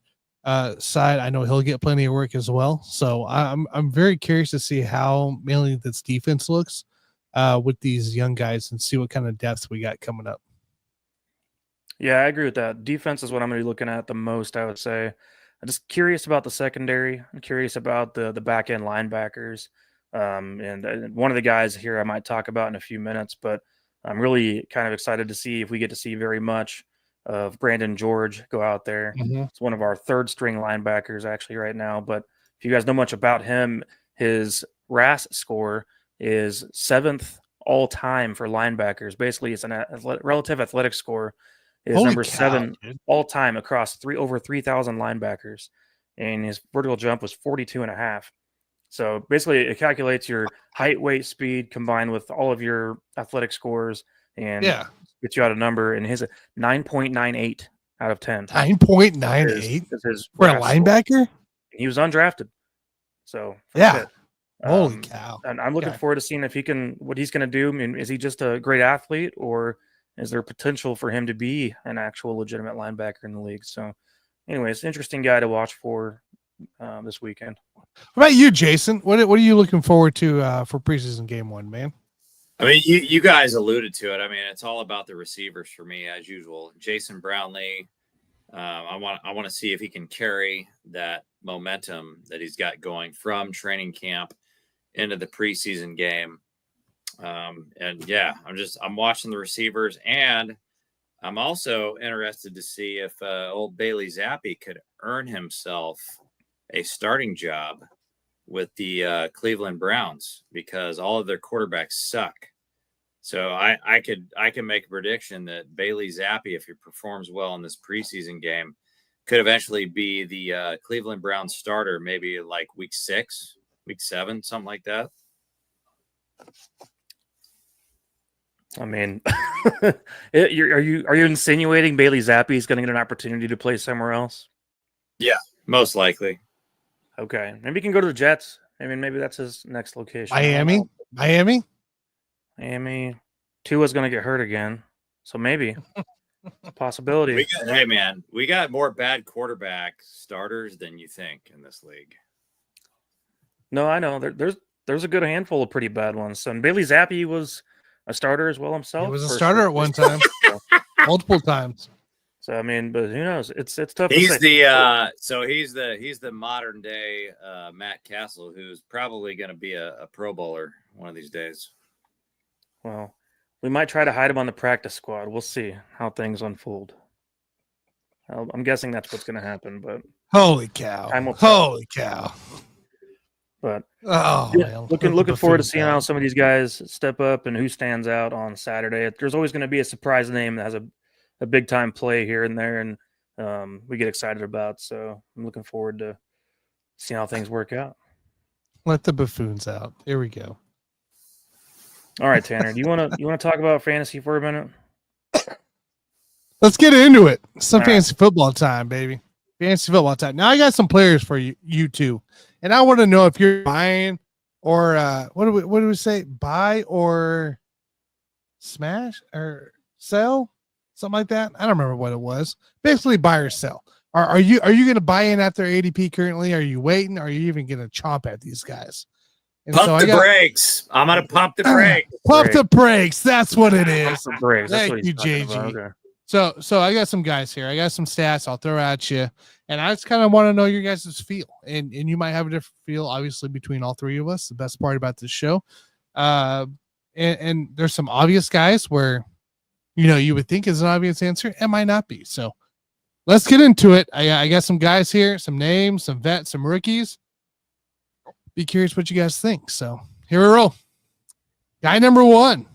side, I know he'll get plenty of work as well. So I'm very curious to see how mainly this defense looks with these young guys and see what kind of depth we got coming up. Yeah, I agree with that. Defense is what I'm going to be looking at the most, I would say. I'm just curious about the secondary. I'm curious about the back end linebackers. And one of the guys here I might talk about in a few minutes, but I'm really kind of excited to see if we get to see very much of Brandon George go out there. Mm-hmm. It's one of our third string linebackers actually right now. But if you guys know much about him, his RAS score is 7th all time for linebackers. Basically, it's an relative athletic score is number 7 all time across over 3,000 linebackers. and his vertical jump was 42.5. So basically, it calculates your height, weight, speed combined with all of your athletic scores and gets you out a number. And his 9.98 out of 10. 9.98 is his for a RAS score. linebacker. He was undrafted. So Yeah. Pitt. Holy cow! And I'm looking forward to seeing if what he's going to do. I mean, is he just a great athlete, or is there potential for him to be an actual legitimate linebacker in the league? So, anyways, interesting guy to watch for this weekend. What about you, Jason? What are you looking forward to for preseason game 1, man? I mean, you guys alluded to it. I mean, it's all about the receivers for me as usual. Jason Brownlee. I want to see if he can carry that momentum that he's got going from training camp into the preseason game. And yeah, I'm watching the receivers, and I'm also interested to see if old Bailey Zappi could earn himself a starting job with the Cleveland Browns, because all of their quarterbacks suck. So I can make a prediction that Bailey Zappi, if he performs well in this preseason game, could eventually be the Cleveland Browns starter, maybe like week 6, week 7, something like that. I mean, are you insinuating Bailey Zappi is going to get an opportunity to play somewhere else? Yeah, most likely. Okay, maybe he can go to the Jets. I mean, maybe that's his next location. Miami. Tua's going to get hurt again, so maybe it's a possibility. Hey man, we got more bad quarterback starters than you think in this league. No, I know there's a good handful of pretty bad ones. And Bailey Zappi was a starter as well himself. He was a starter at one time, multiple times. So I mean, but who knows? It's tough. He's the modern day Matt Castle, who's probably going to be a Pro Bowler one of these days. Well, we might try to hide him on the practice squad. We'll see how things unfold. I'm guessing that's what's going to happen. But holy cow! Holy cow! But man, looking forward to seeing how some of these guys step up and who stands out on Saturday. There's always going to be a surprise name that has a big time play here and there, and we get excited about. So I'm looking forward to seeing how things work out. Let the buffoons out. Here we go. All right, Tanner, you want to talk about fantasy for a minute? Let's get into it. Some fantasy football time, baby. Fantasy football time. Now I got some players for you two, and I want to know if you're buying or what do we say? Buy or smash or sell, something like that. I don't remember what it was. Basically, buy or sell. Are you going to buy in at their ADP currently? Are you waiting? Are you even going to chomp at these guys? And pump the brakes. I'm going to pump the brakes. Pump the brakes. That's what it is. Thank you, JG. Okay. So I got some guys here. I got some stats I'll throw at you, and I just kind of want to know your guys' feel. And you might have a different feel, obviously, between all three of us. The best part about this show, and there's some obvious guys where you would think is an obvious answer, it might not be. So let's get into it. I got some guys here, some names, some vets, some rookies. Be curious what you guys think. So here we roll. Guy number 1,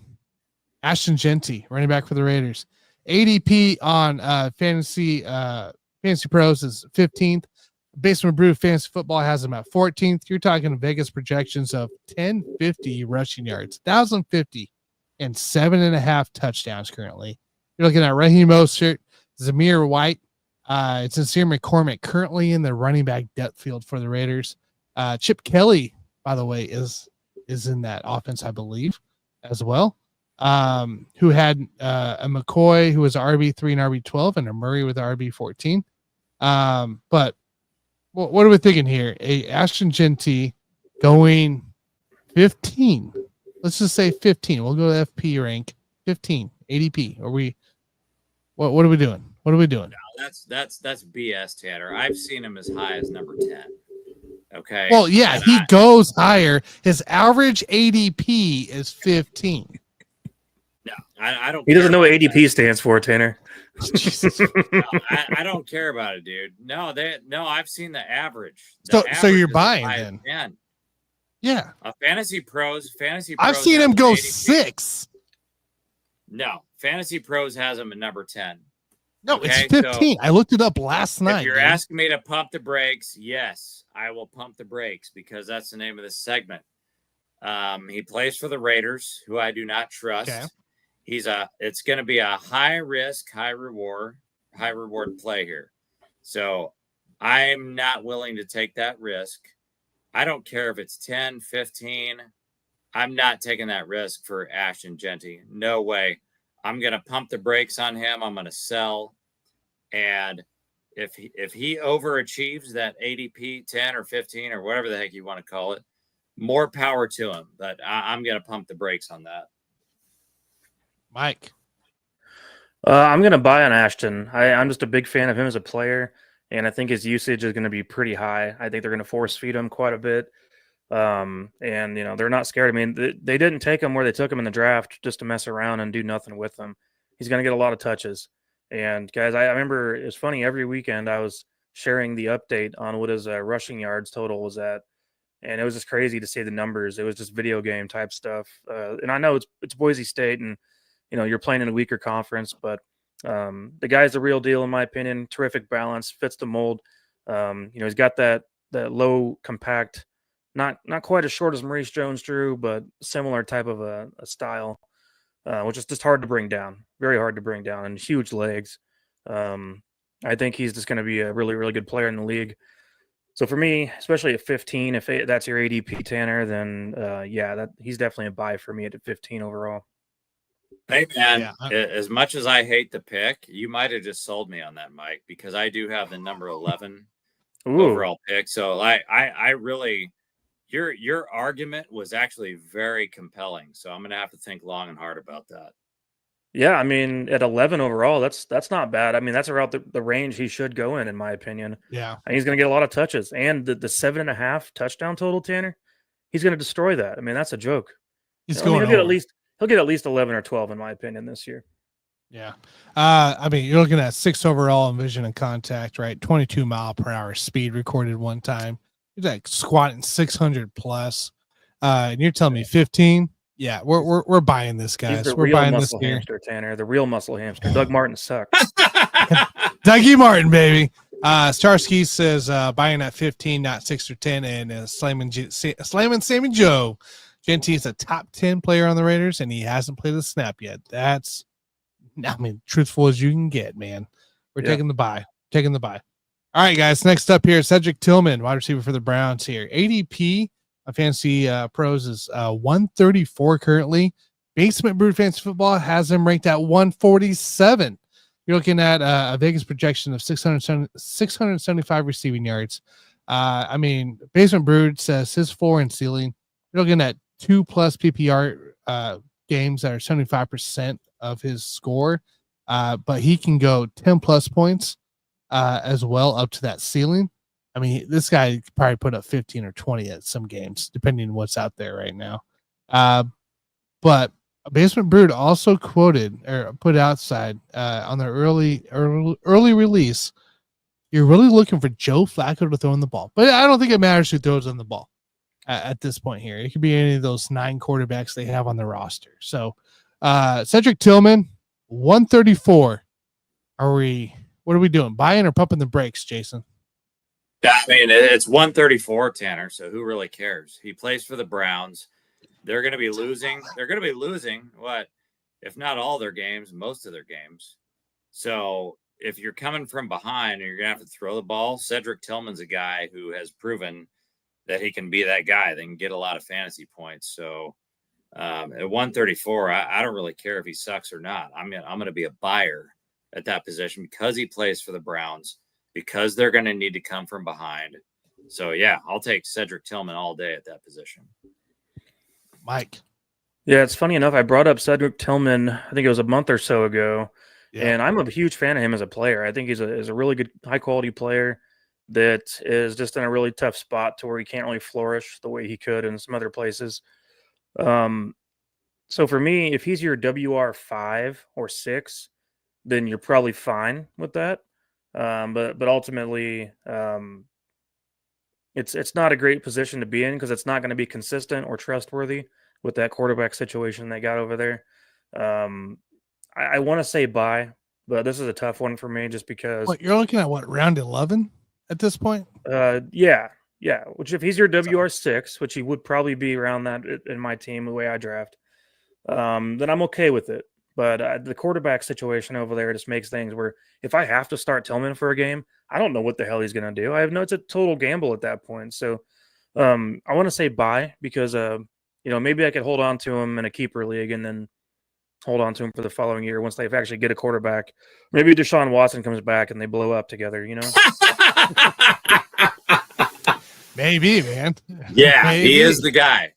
Ashton Genty, running back for the Raiders. ADP on Fantasy Pros is 15th. Basement Brew Fantasy Football has him at 14th. You're talking Vegas projections of 1,050 rushing yards, 1,050 and 7.5 touchdowns currently. You're looking at Raheem Mostert, Zamir White, it's Sincere McCormick currently in the running back depth field for the Raiders. Chip Kelly, by the way, is in that offense, I believe, as well. Who had a McCoy who was a RB3 and RB12 and a Murray with a RB14. But what are we thinking here? Ashton Genty going 15. Let's just say 15. We'll go to FP rank 15 ADP. What are we doing? What are we doing? No, that's BS, Tanner. I've seen him as high as number 10. Okay. Well, yeah, he goes higher. His average ADP is 15. No, I don't. He doesn't know what ADP stands for, Tanner. Jesus. No, I don't care about it, dude. No, I've seen the average. So you're buying then? 10. Yeah. Fantasy Pros. I've seen him go 6. No, Fantasy Pros has him at number 10. No, Okay, it's 15. I looked it up last night. If you're dude. asking me to pump the brakes, yes, I will pump the brakes because that's the name of this segment. He plays for the Raiders, who I do not trust. Okay. It's going to be a high risk, high reward play here. So I'm not willing to take that risk. I don't care if it's 10, 15. I'm not taking that risk for Ashton Genty. No way. I'm going to pump the brakes on him. I'm going to sell. And if he overachieves that ADP 10 or 15 or whatever the heck you want to call it, more power to him. But I'm going to pump the brakes on that. Mike. I'm going to buy on Ashton. I'm just a big fan of him as a player, and I think his usage is going to be pretty high. I think they're going to force feed him quite a bit. And, they're not scared. I mean, they didn't take him where they took him in the draft just to mess around and do nothing with him. He's going to get a lot of touches. And, guys, I remember it was funny. Every weekend I was sharing the update on what his rushing yards total was at. And it was just crazy to see the numbers. It was just video game type stuff. And I know it's Boise State, and you're playing in a weaker conference, but the guy's the real deal in my opinion. Terrific balance, fits the mold. He's got that low, compact, not quite as short as Maurice Jones-Drew, but similar type of a style, which is just hard to bring down. Very hard to bring down, and huge legs. I think he's just going to be a really, really good player in the league. So for me, especially at 15, if that's your ADP, Tanner, then he's definitely a buy for me at 15 overall. Hey, man, as much as I hate the pick, you might have just sold me on that, Mike, because I do have the number 11 overall pick. So I really, your argument was actually very compelling. So I'm going to have to think long and hard about that. Yeah, I mean, at 11 overall, that's not bad. I mean, that's around the range he should go in my opinion. Yeah. And he's going to get a lot of touches. And the 7.5 touchdown total, Tanner, he's going to destroy that. I mean, that's a joke. He'll get at least 11 or 12, in my opinion, this year. Yeah. I mean, you're looking at 6 overall in vision and contact, right? 22 mile per hour speed recorded one time. He's like squatting 600 plus. And you're telling me 15? Yeah, we're buying this, guys. We're buying this here. Hamster, Tanner, the real muscle hamster. Doug Martin sucks. Dougie Martin, baby. Starsky says buying at 15, not 6 or 10, and slamming Sammy Joe. Genty is a top 10 player on the Raiders, and he hasn't played a snap yet. That's, truthful as you can get, man. We're taking the buy. All right, guys. Next up here, Cedric Tillman, wide receiver for the Browns here. ADP Fantasy Pros is 134 currently. Basement Brood Fantasy Football has him ranked at 147. You're looking at a Vegas projection of 675 receiving yards. Basement Brood says his floor and ceiling. You're looking at 2+ PPR games that are 75% of his score, but he can go 10+ points as well up to that ceiling. I mean, this guy could probably put up 15 or 20 at some games, depending on what's out there right now. But Basement Brood also quoted or put outside on their early release. You're really looking for Joe Flacco to throw in the ball, but I don't think it matters who throws in the ball at this point here. It could be any of those 9 quarterbacks they have on the roster. So Cedric Tillman, 134. What are we doing? Buying or pumping the brakes, Jason? Yeah, I mean, it's 134, Tanner, so who really cares? He plays for the Browns. They're going to be losing. They're going to be losing, what, if not all their games, most of their games. So if you're coming from behind and you're going to have to throw the ball, Cedric Tillman's a guy who has proven that he can be that guy. They can get a lot of fantasy points. So at 134, I don't really care if he sucks or not. I'm going to be a buyer at that position because he plays for the Browns, because they're going to need to come from behind. So, yeah, I'll take Cedric Tillman all day at that position. Mike. Yeah, it's funny enough. I brought up Cedric Tillman, I think it was a month or so ago, and I'm a huge fan of him as a player. I think he's a really good, high-quality player that is just in a really tough spot to where he can't really flourish the way he could in some other places. So for me, if he's your WR5 or 6, then you're probably fine with that. But ultimately, it's not a great position to be in because it's not going to be consistent or trustworthy with that quarterback situation they got over there. I want to say buy. but this is a tough one for me just because. What, you're looking at what, round 11 at this point? Yeah. Which if he's your WR6, which he would probably be around that in my team the way I draft, then I'm okay with it. But the quarterback situation over there just makes things where if I have to start Tillman for a game, I don't know what the hell he's going to do. It's a total gamble at that point. So I want to say bye because maybe I could hold on to him in a keeper league and then hold on to him for the following year once they actually get a quarterback. Maybe Deshaun Watson comes back and they blow up together. Maybe, man. Yeah, Maybe. he is the guy.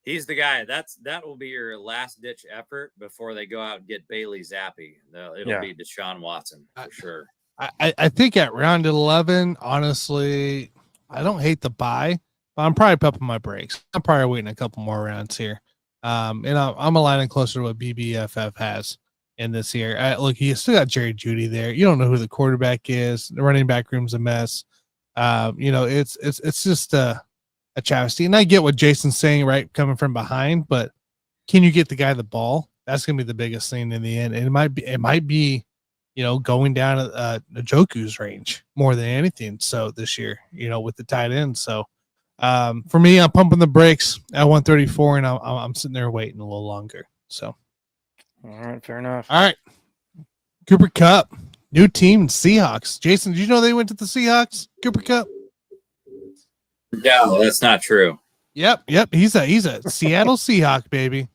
He's the guy. That will be your last ditch effort before they go out and get Bailey Zappi. It'll be Deshaun Watson for sure. I think at round 11, honestly, I don't hate the buy, but I'm probably pumping my brakes. I'm probably waiting a couple more rounds here. And I'm aligning closer to what BBFF has in this year. Look, you still got Jerry Jeudy there. You don't know who the quarterback is. The running back room's a mess. It's just a travesty. And I get what Jason's saying, right, coming from behind, but can you get the guy the ball? That's gonna be the biggest thing in the end. And it might be, going down Njoku's range more than anything. So this year, with the tight end. So for me, I'm pumping the brakes at 134, and I'm sitting there waiting a little longer. So all right, fair enough. All right. Cooper Kupp, new team, Seahawks. Jason, did you know they went to the Seahawks? Cooper Kupp? No, that's not true. Yep. He's a Seattle Seahawk, baby.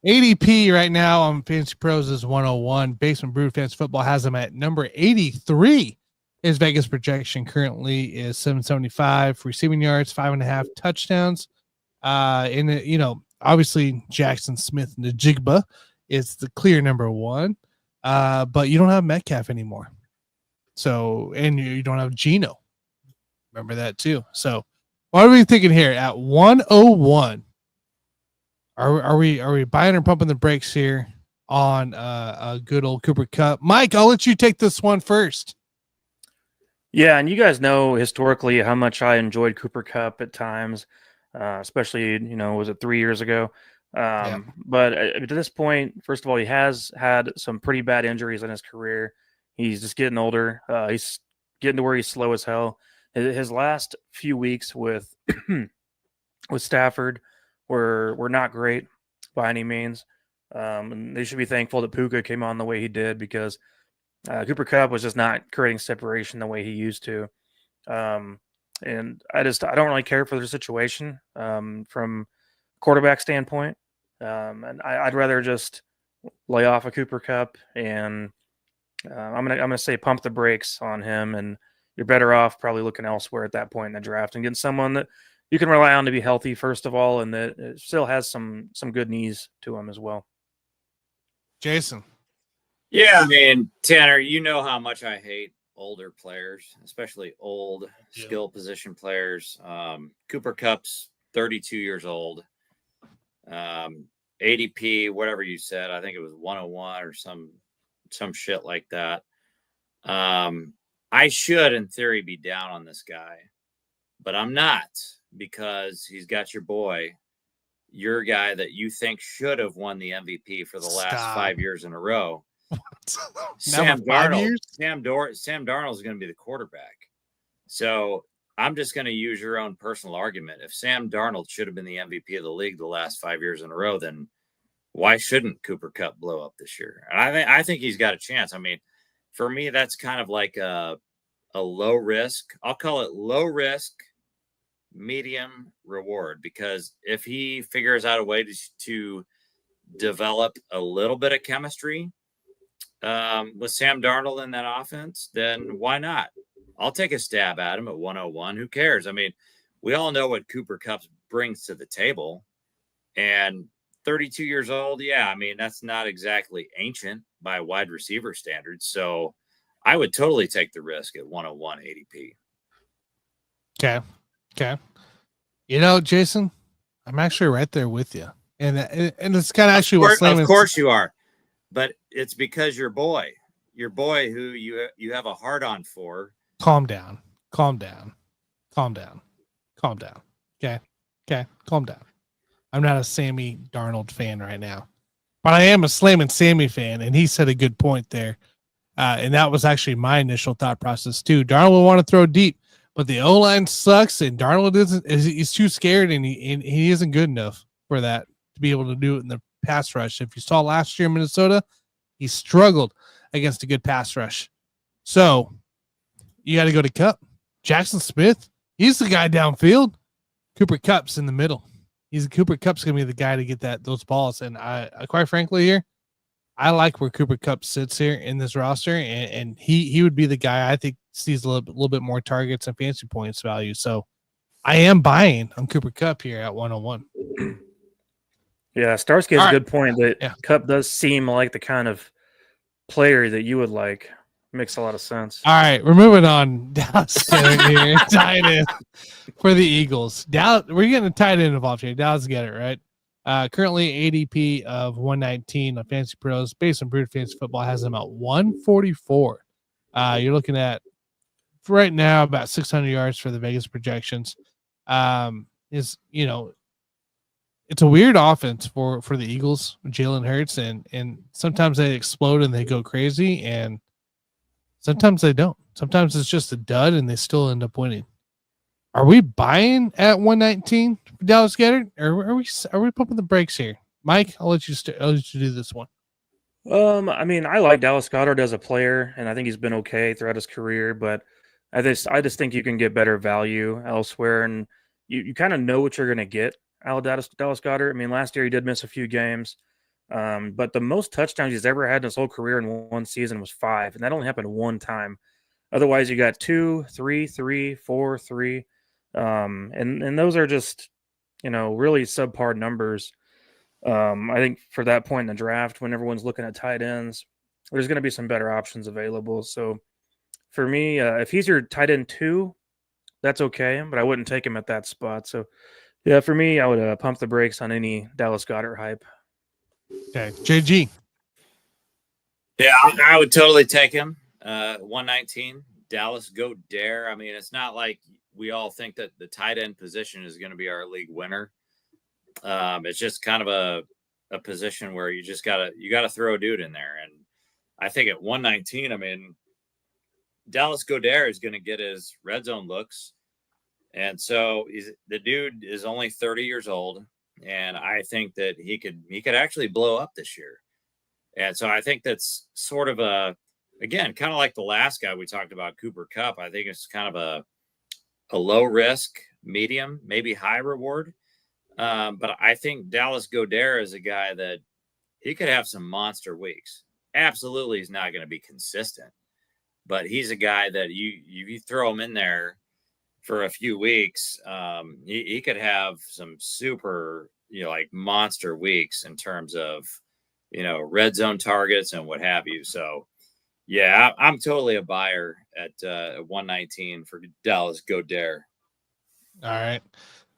ADP right now on Fantasy Pros is 101. Basement Brew Fantasy Football has him at number 83. His Vegas projection currently is 775 receiving yards, 5.5 touchdowns. Obviously Jackson Smith Najigba is the clear number one. But you don't have Metcalf anymore. So, and you don't have Geno. Remember that too. So, what are we thinking here at 101? Are we buying or pumping the brakes here on a good old Cooper Kupp? Mike, I'll let you take this one first. Yeah, and you guys know historically how much I enjoyed Cooper Kupp at times, especially was it 3 years ago? But at this point, first of all, he has had some pretty bad injuries in his career. He's just getting older. He's getting to where he's slow as hell. His last few weeks with with Stafford were not great by any means. And they should be thankful that Puka came on the way he did because Cooper Kupp was just not creating separation the way he used to. And I don't really care for their situation from quarterback standpoint. And I'd rather just lay off a Cooper Kupp and I'm gonna say pump the brakes on him, and you're better off probably looking elsewhere at that point in the draft and getting someone that you can rely on to be healthy first of all, and that it still has some good knees to him as well. Jason. Yeah, I mean, Tanner, you know how much I hate older players, especially old skill position players. Cooper Kupp's 32 years old. ADP, whatever you said, I think it was 101 or some shit like that. I should, in theory, be down on this guy, but I'm not because he's got your guy that you think should have won the MVP for the last 5 years in a row. Sam Darnold. Sam Darnold is going to be the quarterback. So I'm just going to use your own personal argument. If Sam Darnold should have been the MVP of the league the last 5 years in a row, then why shouldn't Cooper Kupp blow up this year? And I think he's got a chance. I mean, for me, that's kind of like a low risk. I'll call it low risk, medium reward, because if he figures out a way to develop a little bit of chemistry with Sam Darnold in that offense, then why not? I'll take a stab at him at 101. Who cares? I mean, we all know what Cooper Kupp brings to the table, and 32 years old. Yeah, I mean, that's not exactly ancient by wide receiver standards. So I would totally take the risk at 101 ADP. Okay. Jason, I'm actually right there with you. And it's kind of actually what Of course you are. But it's because your boy who you have a hard on for. Calm down. Okay. Calm down. I'm not a Sammy Darnold fan right now. But I am a Slam and Sammy fan, and he said a good point there. And that was actually my initial thought process too. Darnold will want to throw deep, but the O line sucks, and Darnold he's too scared, and he isn't good enough for that to be able to do it in the pass rush. If you saw last year in Minnesota, he struggled against a good pass rush. So you got to go to Kupp. Jackson Smith, he's the guy downfield. Cooper Kupp's in the middle. Cooper Kupp's gonna be the guy to get those balls. And I quite frankly here, I like where Cooper Kupp sits here in this roster, and he would be the guy I think sees a little bit more targets and fantasy points value. So I am buying on Cooper Kupp here at 101. Yeah, Starsky has All a right. good point that Yeah. Kupp does seem like the kind of player that you would like. Makes a lot of sense. All right, we're moving on. Dallas Goedert here, tight end for the Eagles. Dallas, we're getting a tight end involved here. Dallas Goedert, right? Currently ADP of 119 on Fantasy Pros. Based on Brute Fantasy Football, has him at 144. You're looking at right now about 600 yards for the Vegas projections. It's a weird offense for the Eagles, Jalen Hurts, and sometimes they explode and they go crazy, and sometimes they don't. Sometimes it's just a dud and they still end up winning. Are we buying at 119 for Dallas Goedert, or are we pumping the brakes here? Mike, I'll let you do this one. I mean, I like Dallas Goedert as a player, and I think he's been okay throughout his career, but I just think you can get better value elsewhere, and you kind of know what you're going to get out of Dallas Goedert. I mean, last year he did miss a few games, but the most touchdowns he's ever had in his whole career in one season was 5, and that only happened one time. Otherwise, you got 2, 3, 3, 4, 3, and those are just really subpar numbers. I think for that point in the draft, when everyone's looking at tight ends, there's going to be some better options available. So for me, if he's your tight end 2, that's okay, but I wouldn't take him at that spot. So yeah, for me, I would pump the brakes on any Dallas Goedert hype. Okay, JG. Yeah, I would totally take him. 119, Dallas, go dare. I mean, it's not like we all think that the tight end position is going to be our league winner. It's just kind of a position where you gotta throw a dude in there. And I think at 119, I mean, Dallas Goedert is going to get his red zone looks. And so the dude is only 30 years old. And I think that he could actually blow up this year. And so I think that's sort of again, kind of like the last guy we talked about, Cooper Kupp. I think it's kind of a low risk, medium, maybe high reward. But I think Dallas Goedert is a guy that he could have some monster weeks. Absolutely, he's not going to be consistent, but he's a guy that you throw him in there for a few weeks, he could have some super, like monster weeks in terms of, red zone targets and what have you. So, yeah, I'm totally a buyer at 119 for Dallas Goedert. All right.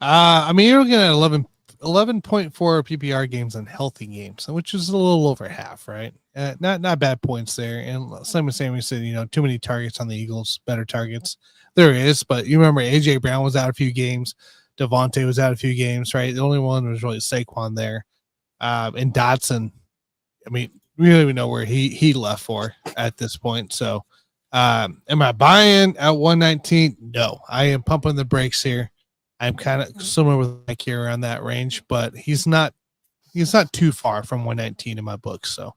I mean, you're looking at 11.4 PPR games on healthy games, which is a little over half, right? Not bad points there. And Sammy said, too many targets on the Eagles, better targets. There is, but you remember AJ Brown was out a few games. Devontae was out a few games, right? The only one was really Saquon there. And Dotson, I mean, we don't even know where he left for at this point. So am I buying at 119? No, I am pumping the brakes here. I'm kind of similar with Mike here around that range, but he's not too far from 119 in my book. So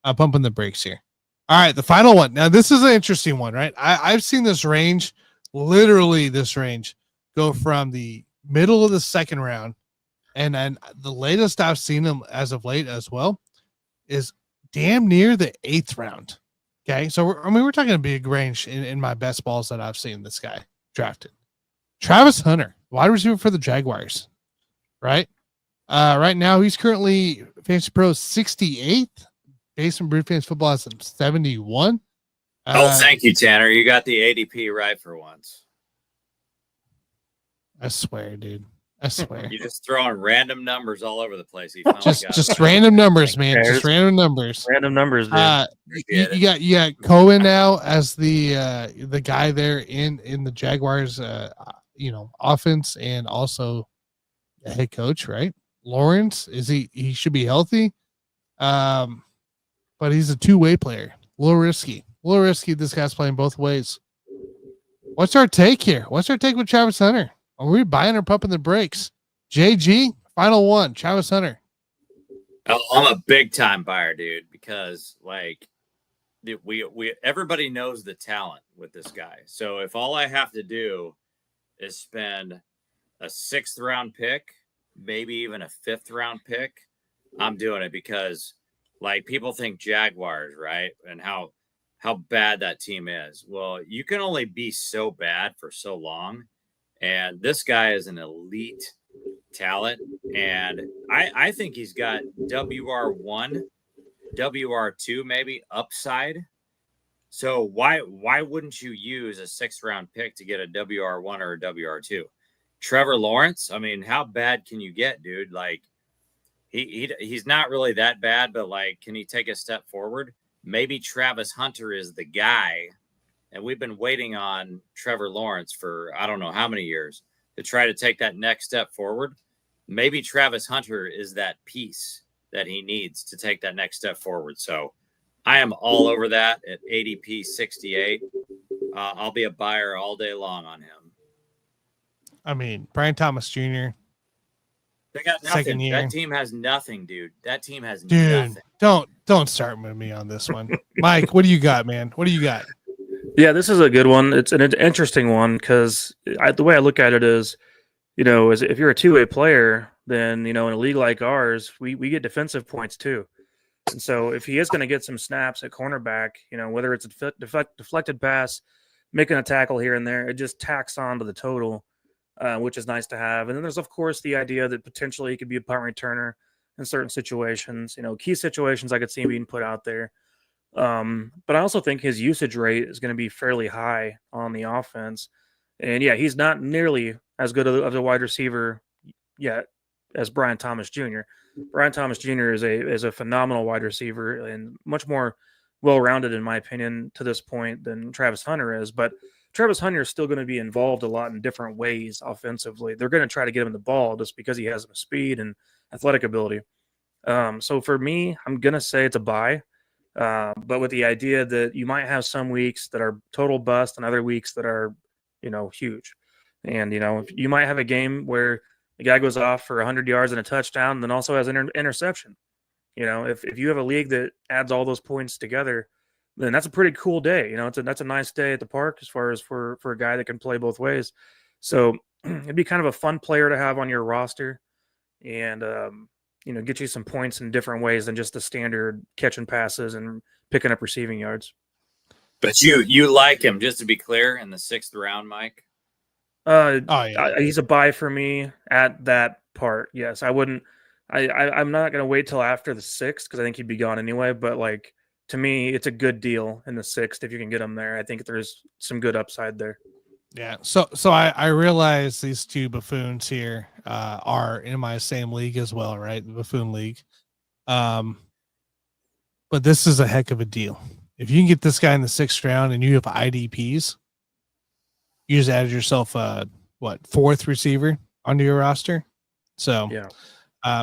I'm pumping the brakes here. All right, the final one. Now, this is an interesting one, right? I've seen this range, literally this range, go from the middle of the second round, and then the latest I've seen them as of late as well is damn near the 8th round. Okay, so we're talking a big range in my best balls that I've seen this guy drafted. Travis Hunter, wide receiver for the Jaguars, right? Right now, he's currently Fantasy Pro 68th. Based on Brute Fantasy Football has him 71. Thank you, Tanner. You got the ADP right for once. I swear, dude. I swear. You're just throwing random numbers all over the place. Just random numbers, man. Just random numbers. Random numbers, dude. You got Cohen now as the guy there in the Jaguars offense, and also a head coach, right? Lawrence, he should be healthy. But he's a two-way player. A little risky. A little risky. This guy's playing both ways. What's our take here? What's our take with Travis Hunter? Are we buying or pumping the brakes? JG, final one. Travis Hunter. I'm a big time buyer, dude, because like we everybody knows the talent with this guy. So if all I have to do is spend a 6th round pick, maybe even a 5th round pick, I'm doing it because like people think Jaguars, right? And how bad that team is. Well, you can only be so bad for so long. And this guy is an elite talent. And I think he's got WR1, WR2, maybe upside. So why wouldn't you use a 6th round pick to get a WR1 or a WR2? Trevor Lawrence, I mean, how bad can you get, dude? Like he's not really that bad, but like, can he take a step forward? Maybe Travis Hunter is the guy. And we've been waiting on Trevor Lawrence for I don't know how many years to try to take that next step forward. Maybe Travis Hunter is that piece that he needs to take that next step forward. So I am all over that at ADP 68. I'll be a buyer all day long on him. I mean, Brian Thomas Jr. They got nothing. That team has nothing, dude. That team has nothing. Don't start with me on this one. Mike, what do you got, man? What do you got? Yeah, this is a good one. It's an interesting one because the way I look at it is, if you're a two-way player, then, in a league like ours, we get defensive points too. And so if he is going to get some snaps at cornerback, whether it's a deflected pass, making a tackle here and there, it just tacks on to the total, which is nice to have. And then there's, of course, the idea that potentially he could be a punt returner in certain situations, key situations I could see being put out there. But I also think his usage rate is going to be fairly high on the offense. And yeah, he's not nearly as good of a wide receiver yet as Brian Thomas Jr. Brian Thomas Jr. is a phenomenal wide receiver and much more well-rounded, in my opinion, to this point than Travis Hunter is. But Travis Hunter is still going to be involved a lot in different ways offensively. They're going to try to get him the ball just because he has some speed and athletic ability. So for me, I'm going to say it's a buy. But with the idea that you might have some weeks that are total bust and other weeks that are, huge. And, you might have a game where the guy goes off for 100 yards and a touchdown and then also has an interception. If you have a league that adds all those points together, then that's a pretty cool day. That's a nice day at the park as far as for a guy that can play both ways. So it'd be kind of a fun player to have on your roster and, get you some points in different ways than just the standard catching passes and picking up receiving yards. But you like him, just to be clear, in the 6th round, Mike? He's a buy for me at that part. Yes, I wouldn't. I'm not going to wait till after the 6th because I think he'd be gone anyway. But like to me, it's a good deal in the 6th if you can get him there. I think there's some good upside there. Yeah. So I realize these two buffoons here are in my same league as well, right? The Buffoon League. But this is a heck of a deal. If you can get this guy in the 6th round and you have IDPs, you just added yourself a 4th receiver onto your roster. So yeah.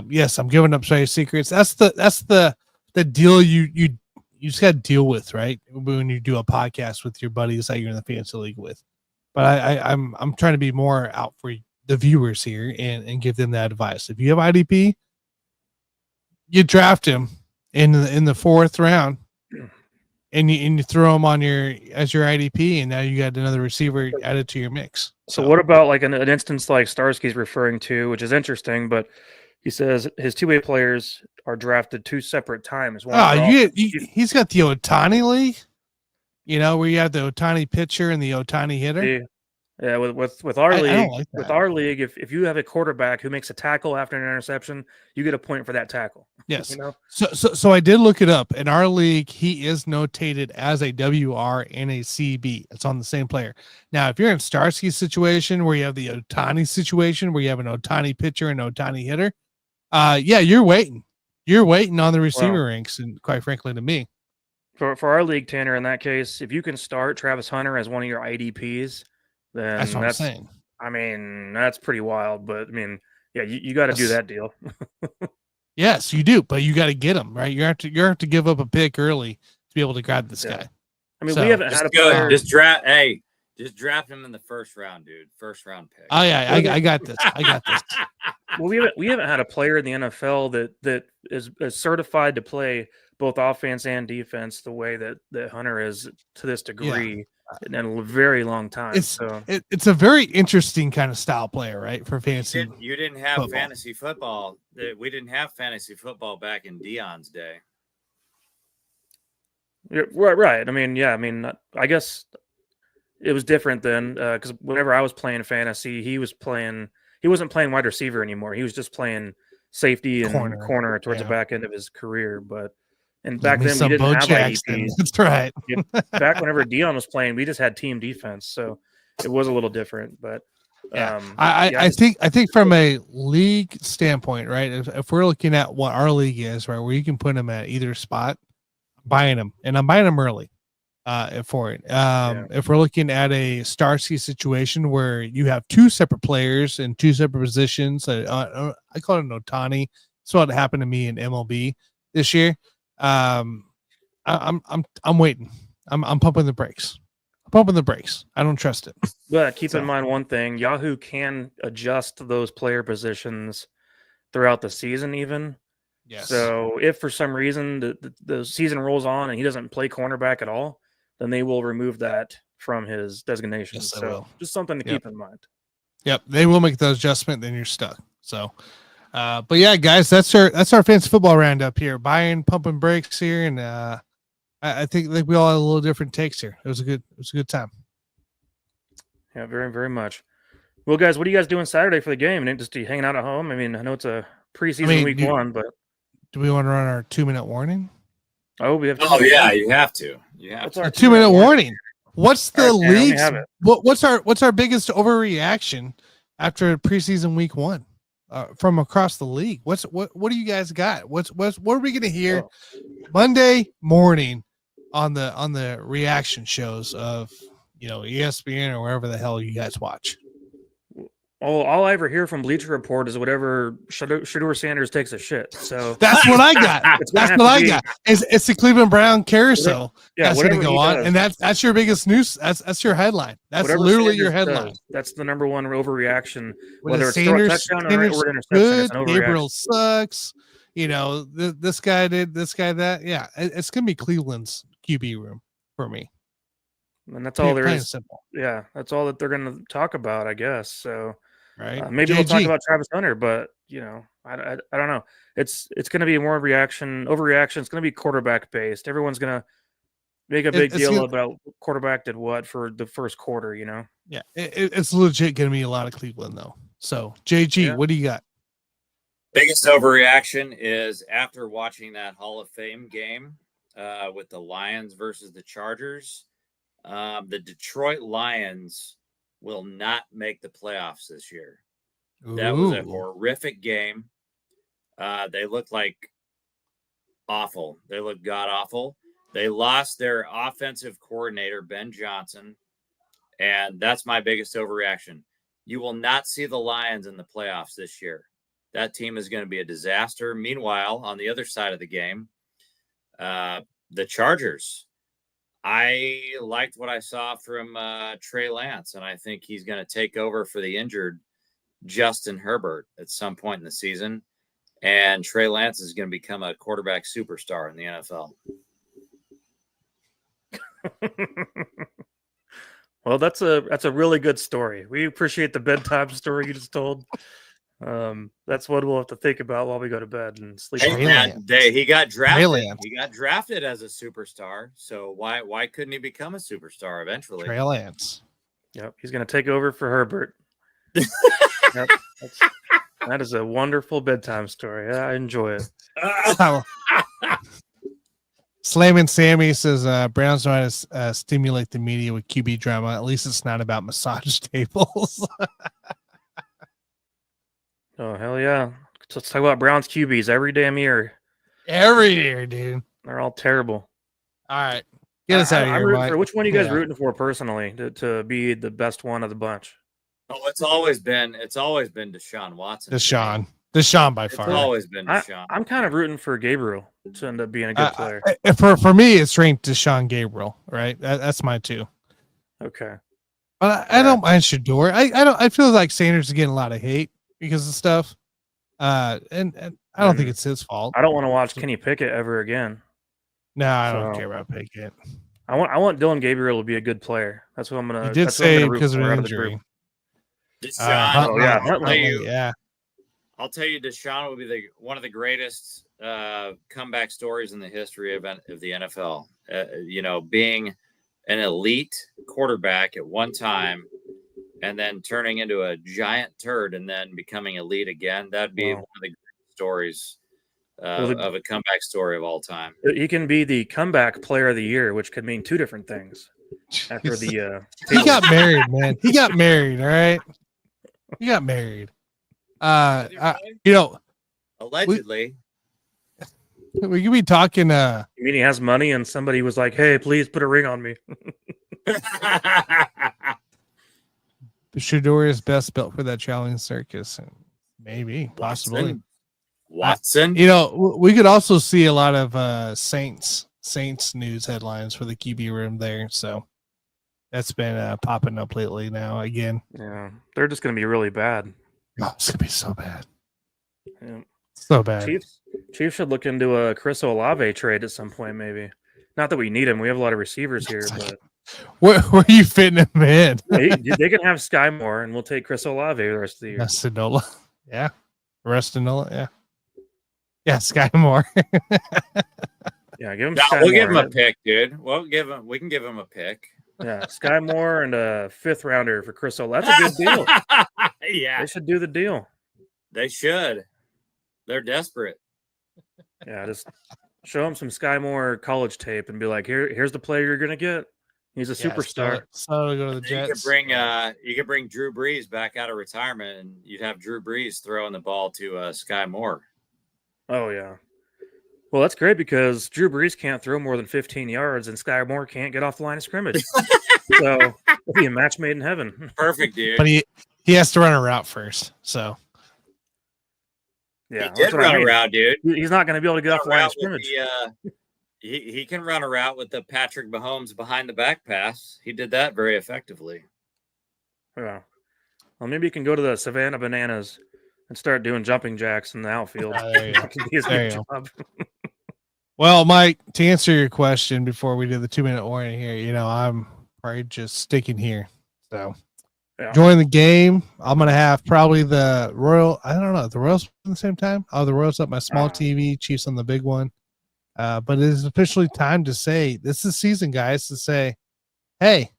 Yes, I'm giving up trade secrets. That's the deal you just got to deal with, right? When you do a podcast with your buddies that you're in the fantasy league with. But I'm trying to be more out for the viewers here and give them that advice. If you have IDP, you draft him in the 4th round, and you throw him on as your IDP, and now you got another receiver added to your mix. So what about like an instance like Starsky's referring to, which is interesting, but he says his two-way players are drafted 2 separate times. He's got the Ohtani league. Where you have the Ohtani pitcher and the Ohtani hitter. Yeah, with our league, with our league, if you have a quarterback who makes a tackle after an interception, you get a point for that tackle. Yes. So I did look it up. In our league, he is notated as a WR and a CB. It's on the same player. Now, if you're in Starsky's situation where you have the Ohtani situation where you have an Ohtani pitcher and Ohtani hitter, you're waiting. You're waiting on the receiver ranks, and quite frankly, to me. For our league, Tanner, in that case, if you can start Travis Hunter as one of your IDPs, then that's what I'm saying. I mean, that's pretty wild. But I mean, yeah, you got to do that deal. Yes, you do, but you got to get him right. You have to give up a pick early to be able to grab this guy. I mean, So- we haven't Just had a go. player. Just draft. Hey, just draft him in the first round, dude. First round pick. Oh yeah, I got this. I got this. Well, we haven't had a player in the NFL that is certified to play both offense and defense the way that Hunter is to this degree in a very long time. It's a very interesting kind of style player, right? For fantasy. You didn't have football. fantasy football. We didn't have fantasy football back in Dion's day. Yeah, right. I mean, I guess it was different then because whenever I was playing fantasy, he wasn't playing wide receiver anymore. He was just playing safety and corner towards the back end of his career. And back then we didn't have IDPs. That's right. Back whenever Dion was playing, we just had team defense, so it was a little different. But I think from a league standpoint, right? If we're looking at what our league is, right, where you can put him at either spot, buying him, and I'm buying him early. For it. If we're looking at a Starsky situation where you have two separate players in two separate positions, I call it an Otani. That's what happened to me in MLB this year. I'm waiting. I'm pumping the brakes. I don't trust it. But keep in mind one thing: Yahoo can adjust those player positions throughout the season, even. Yes. So if for some reason the season rolls on and he doesn't play cornerback at all, then they will remove that from his designation. Yes, so just something to keep in mind. Yep, they will make the adjustment. Then you're stuck. So, but yeah, guys, that's our fantasy football roundup here. Buying, pumping brakes here, and I think we all had a little different takes here. It was a good time. Yeah, very very much. Well, guys, what are you guys doing Saturday for the game? And just hanging out at home? I mean, I know it's a preseason week 1, but do we want to run our 2-minute warning? Oh, we have. Oh yeah, you have to. Yeah. What's our 2-minute warning? What's the league's? What's our biggest overreaction after preseason week 1 from across the league? What do you guys got? What are we gonna hear Monday morning on the reaction shows of ESPN or wherever the hell you guys watch? Oh, all I ever hear from Bleacher Report is whatever Shedeur Sanders takes a shit. So that's what I got. That's what I got. It's the Cleveland Brown carousel. That's going to go on, and that's your biggest news. That's your headline. That's whatever literally Sanders your headline. That's the number one overreaction. Whether it's throw a touchdown or interception, it's an overreaction. Gabriel sucks. This guy did this guy that. Yeah, it's going to be Cleveland's QB room for me. And that's all there is. Simple. Yeah, that's all that they're going to talk about, I guess. So. Right. Maybe we'll talk about Travis Hunter, but I don't know. It's going to be more overreaction. It's going to be quarterback based. Everyone's going to make a big deal about quarterback did what for the first quarter. Yeah, it's legit going to be a lot of Cleveland though. So JG, what do you got? Biggest overreaction is after watching that Hall of Fame game with the Lions versus the Chargers. The Detroit Lions will not make the playoffs this year. That was a horrific game. They looked like awful. They looked god awful. They lost their offensive coordinator, Ben Johnson, and that's my biggest overreaction. You will not see the Lions in the playoffs this year. That team is going to be a disaster. Meanwhile, on the other side of the game, the Chargers. I liked what I saw from Trey Lance, and I think he's going to take over for the injured Justin Herbert at some point in the season. And Trey Lance is going to become a quarterback superstar in the NFL. Well, that's a really good story. We appreciate the bedtime story you just told. That's what we'll have to think about while we go to bed and sleep. He got drafted. He got drafted as a superstar. So why couldn't he become a superstar eventually? Trey Lance. Yep, he's going to take over for Herbert. Yep, that is a wonderful bedtime story. I enjoy it. Slamming Sammy says Browns know how to stimulate the media with QB drama. At least it's not about massage tables. Oh, hell yeah. Let's talk about Browns QBs every damn year. Every year, dude. They're all terrible. All right. Get us out of here, Mike. Which one are you guys rooting for personally to be the best one of the bunch? Oh, it's always been Deshaun Watson. Deshaun. Deshaun by It's far. always been Deshaun. I'm kind of rooting for Gabriel to end up being a good player. For me, it's ranked Deshaun Gabriel, right? That's my two. Okay. But I don't mind Shador. I feel like Sanders is getting a lot of hate because of stuff. And I don't think it's his fault. I don't want to watch Kenny Pickett ever again. No, I don't care about Pickett. I want Dylan Gabriel to be a good player. That's what I'm gonna. He did say because of an an injury. Deshaun, yeah. I'll tell you, Deshaun will be one of the greatest comeback stories in the history of the NFL. Being an elite quarterback at one time and then turning into a giant turd and then becoming elite again. That'd be one of the great stories of a comeback story of all time. He can be the comeback player of the year, which could mean two different things. After the he got married, man. He got married. All right. He got married. Allegedly. We could be talking. You mean he has money and somebody was like, "Hey, please put a ring on me." Shador is best built for that challenge circus, and maybe, possibly. Watson. We could also see a lot of Saints news headlines for the QB room there. So that's been popping up lately now again. Yeah, they're just going to be really bad. Oh, it's going to be so bad. Yeah. So bad. Chiefs should look into a Chris Olave trade at some point, maybe. Not that we need him. We have a lot of receivers here, but where are you fitting him in? they can have Sky Moore, and we'll take Chris Olave the rest of the year. Restanola, yeah. Restanola, yeah. Yeah, Sky Moore. Yeah, give him. We'll give him a pick, dude. We can give him a pick. Yeah, Sky Moore and a 5th rounder for Chris Olave. That's a good deal. Yeah, they should do the deal. They should. They're desperate. Yeah, just show him some Sky Moore college tape and be like, here's the player you're gonna get. He's a superstar. So go to the Jets. You could bring Drew Brees back out of retirement, and you'd have Drew Brees throwing the ball to Sky Moore. Oh yeah. Well, that's great because Drew Brees can't throw more than 15 yards, and Sky Moore can't get off the line of scrimmage. So it'll be a match made in heaven. Perfect, dude. But he has to run a route first. So yeah, he did run a route, dude. He's not going to be able to get off the line of scrimmage. He can run a route with the Patrick Mahomes behind the back pass. He did that very effectively. Yeah. Well, maybe you can go to the Savannah Bananas and start doing jumping jacks in the outfield. There you go. Job. Well, Mike, to answer your question before we do the 2-minute warning here, I'm probably just sticking here. So join the game. I'm going to have probably the Royals at the same time. The Royals up my small TV, Chiefs on the big one. But it is officially time to say, this is season, guys, to say, hey,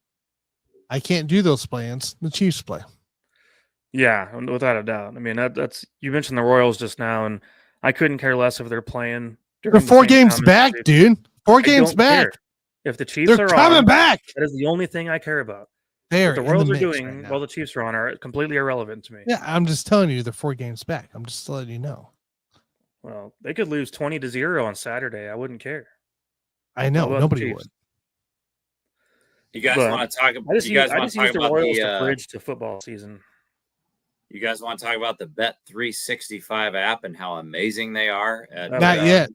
I can't do those plans. The Chiefs play. Yeah, without a doubt. I mean, that's you mentioned the Royals just now, and I couldn't care less if they're playing. They're 4 games back, dude. 4 games back. Care. If the Chiefs are coming back, that is the only thing I care about. What the Royals are doing while the Chiefs are on are completely irrelevant to me. Yeah, I'm just telling you, they're 4 games back. I'm just letting you know. Well, they could lose 20-0 on Saturday. I wouldn't care. I know nobody would. You guys want to talk about? I just use the Royals to bridge to football season. You guys want to talk about the Bet365 app and how amazing they are? Not yet.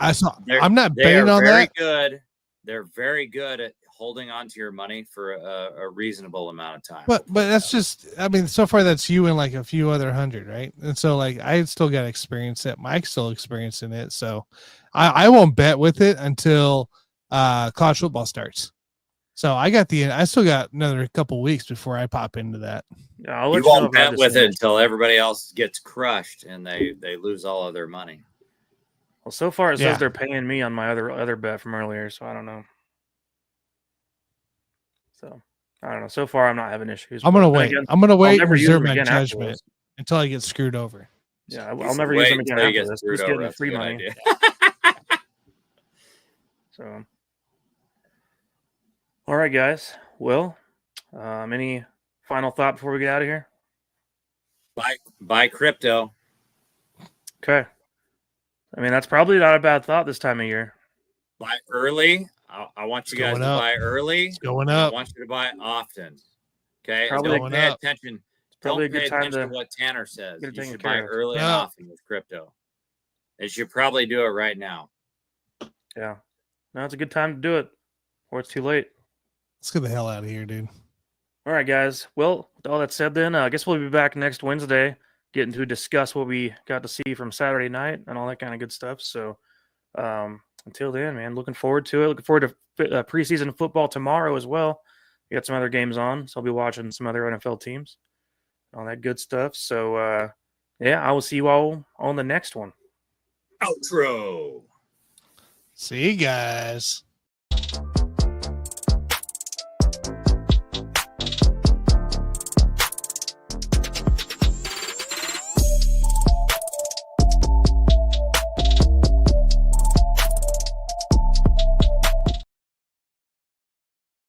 I'm not betting on that. Very good. They're very good at holding on to your money for a reasonable amount of time. But that's just, so far that's you and like a few other 100, right? And so like I still got to experience it. Mike's still experiencing it. So I won't bet with it until college football starts. So I still got another couple weeks before I pop into that. Yeah, you won't bet with it until everybody else gets crushed and they lose all of their money. Well, so far it says they're paying me on my other bet from earlier, so I don't know. So I don't know. So far I'm not having issues. I'm gonna wait. I'm gonna wait and reserve my judgment until I get screwed over. Yeah, I'll never use them again after this. Just getting free money. So. All right, guys. Well, any final thought before we get out of here? Buy crypto. Okay. That's probably not a bad thought this time of year. Buy early. I want you guys to buy early. It's going up. I want you to buy often. Okay. Probably Don't pay attention Probably Don't a pay good time attention to to what Tanner says. get it You taken should care buy of. early and Yeah. often with crypto. You should probably do it right now. Yeah. Now it's a good time to do it, or it's too late. Let's get the hell out of here, dude. All right, guys. Well, with all that said, then I guess we'll be back next Wednesday, getting to discuss what we got to see from Saturday night and all that kind of good stuff. So, until then, man, looking forward to it. Looking forward to preseason football tomorrow as well. We got some other games on, so I'll be watching some other NFL teams, all that good stuff. So, yeah, I will see you all on the next one. Outro. See you guys.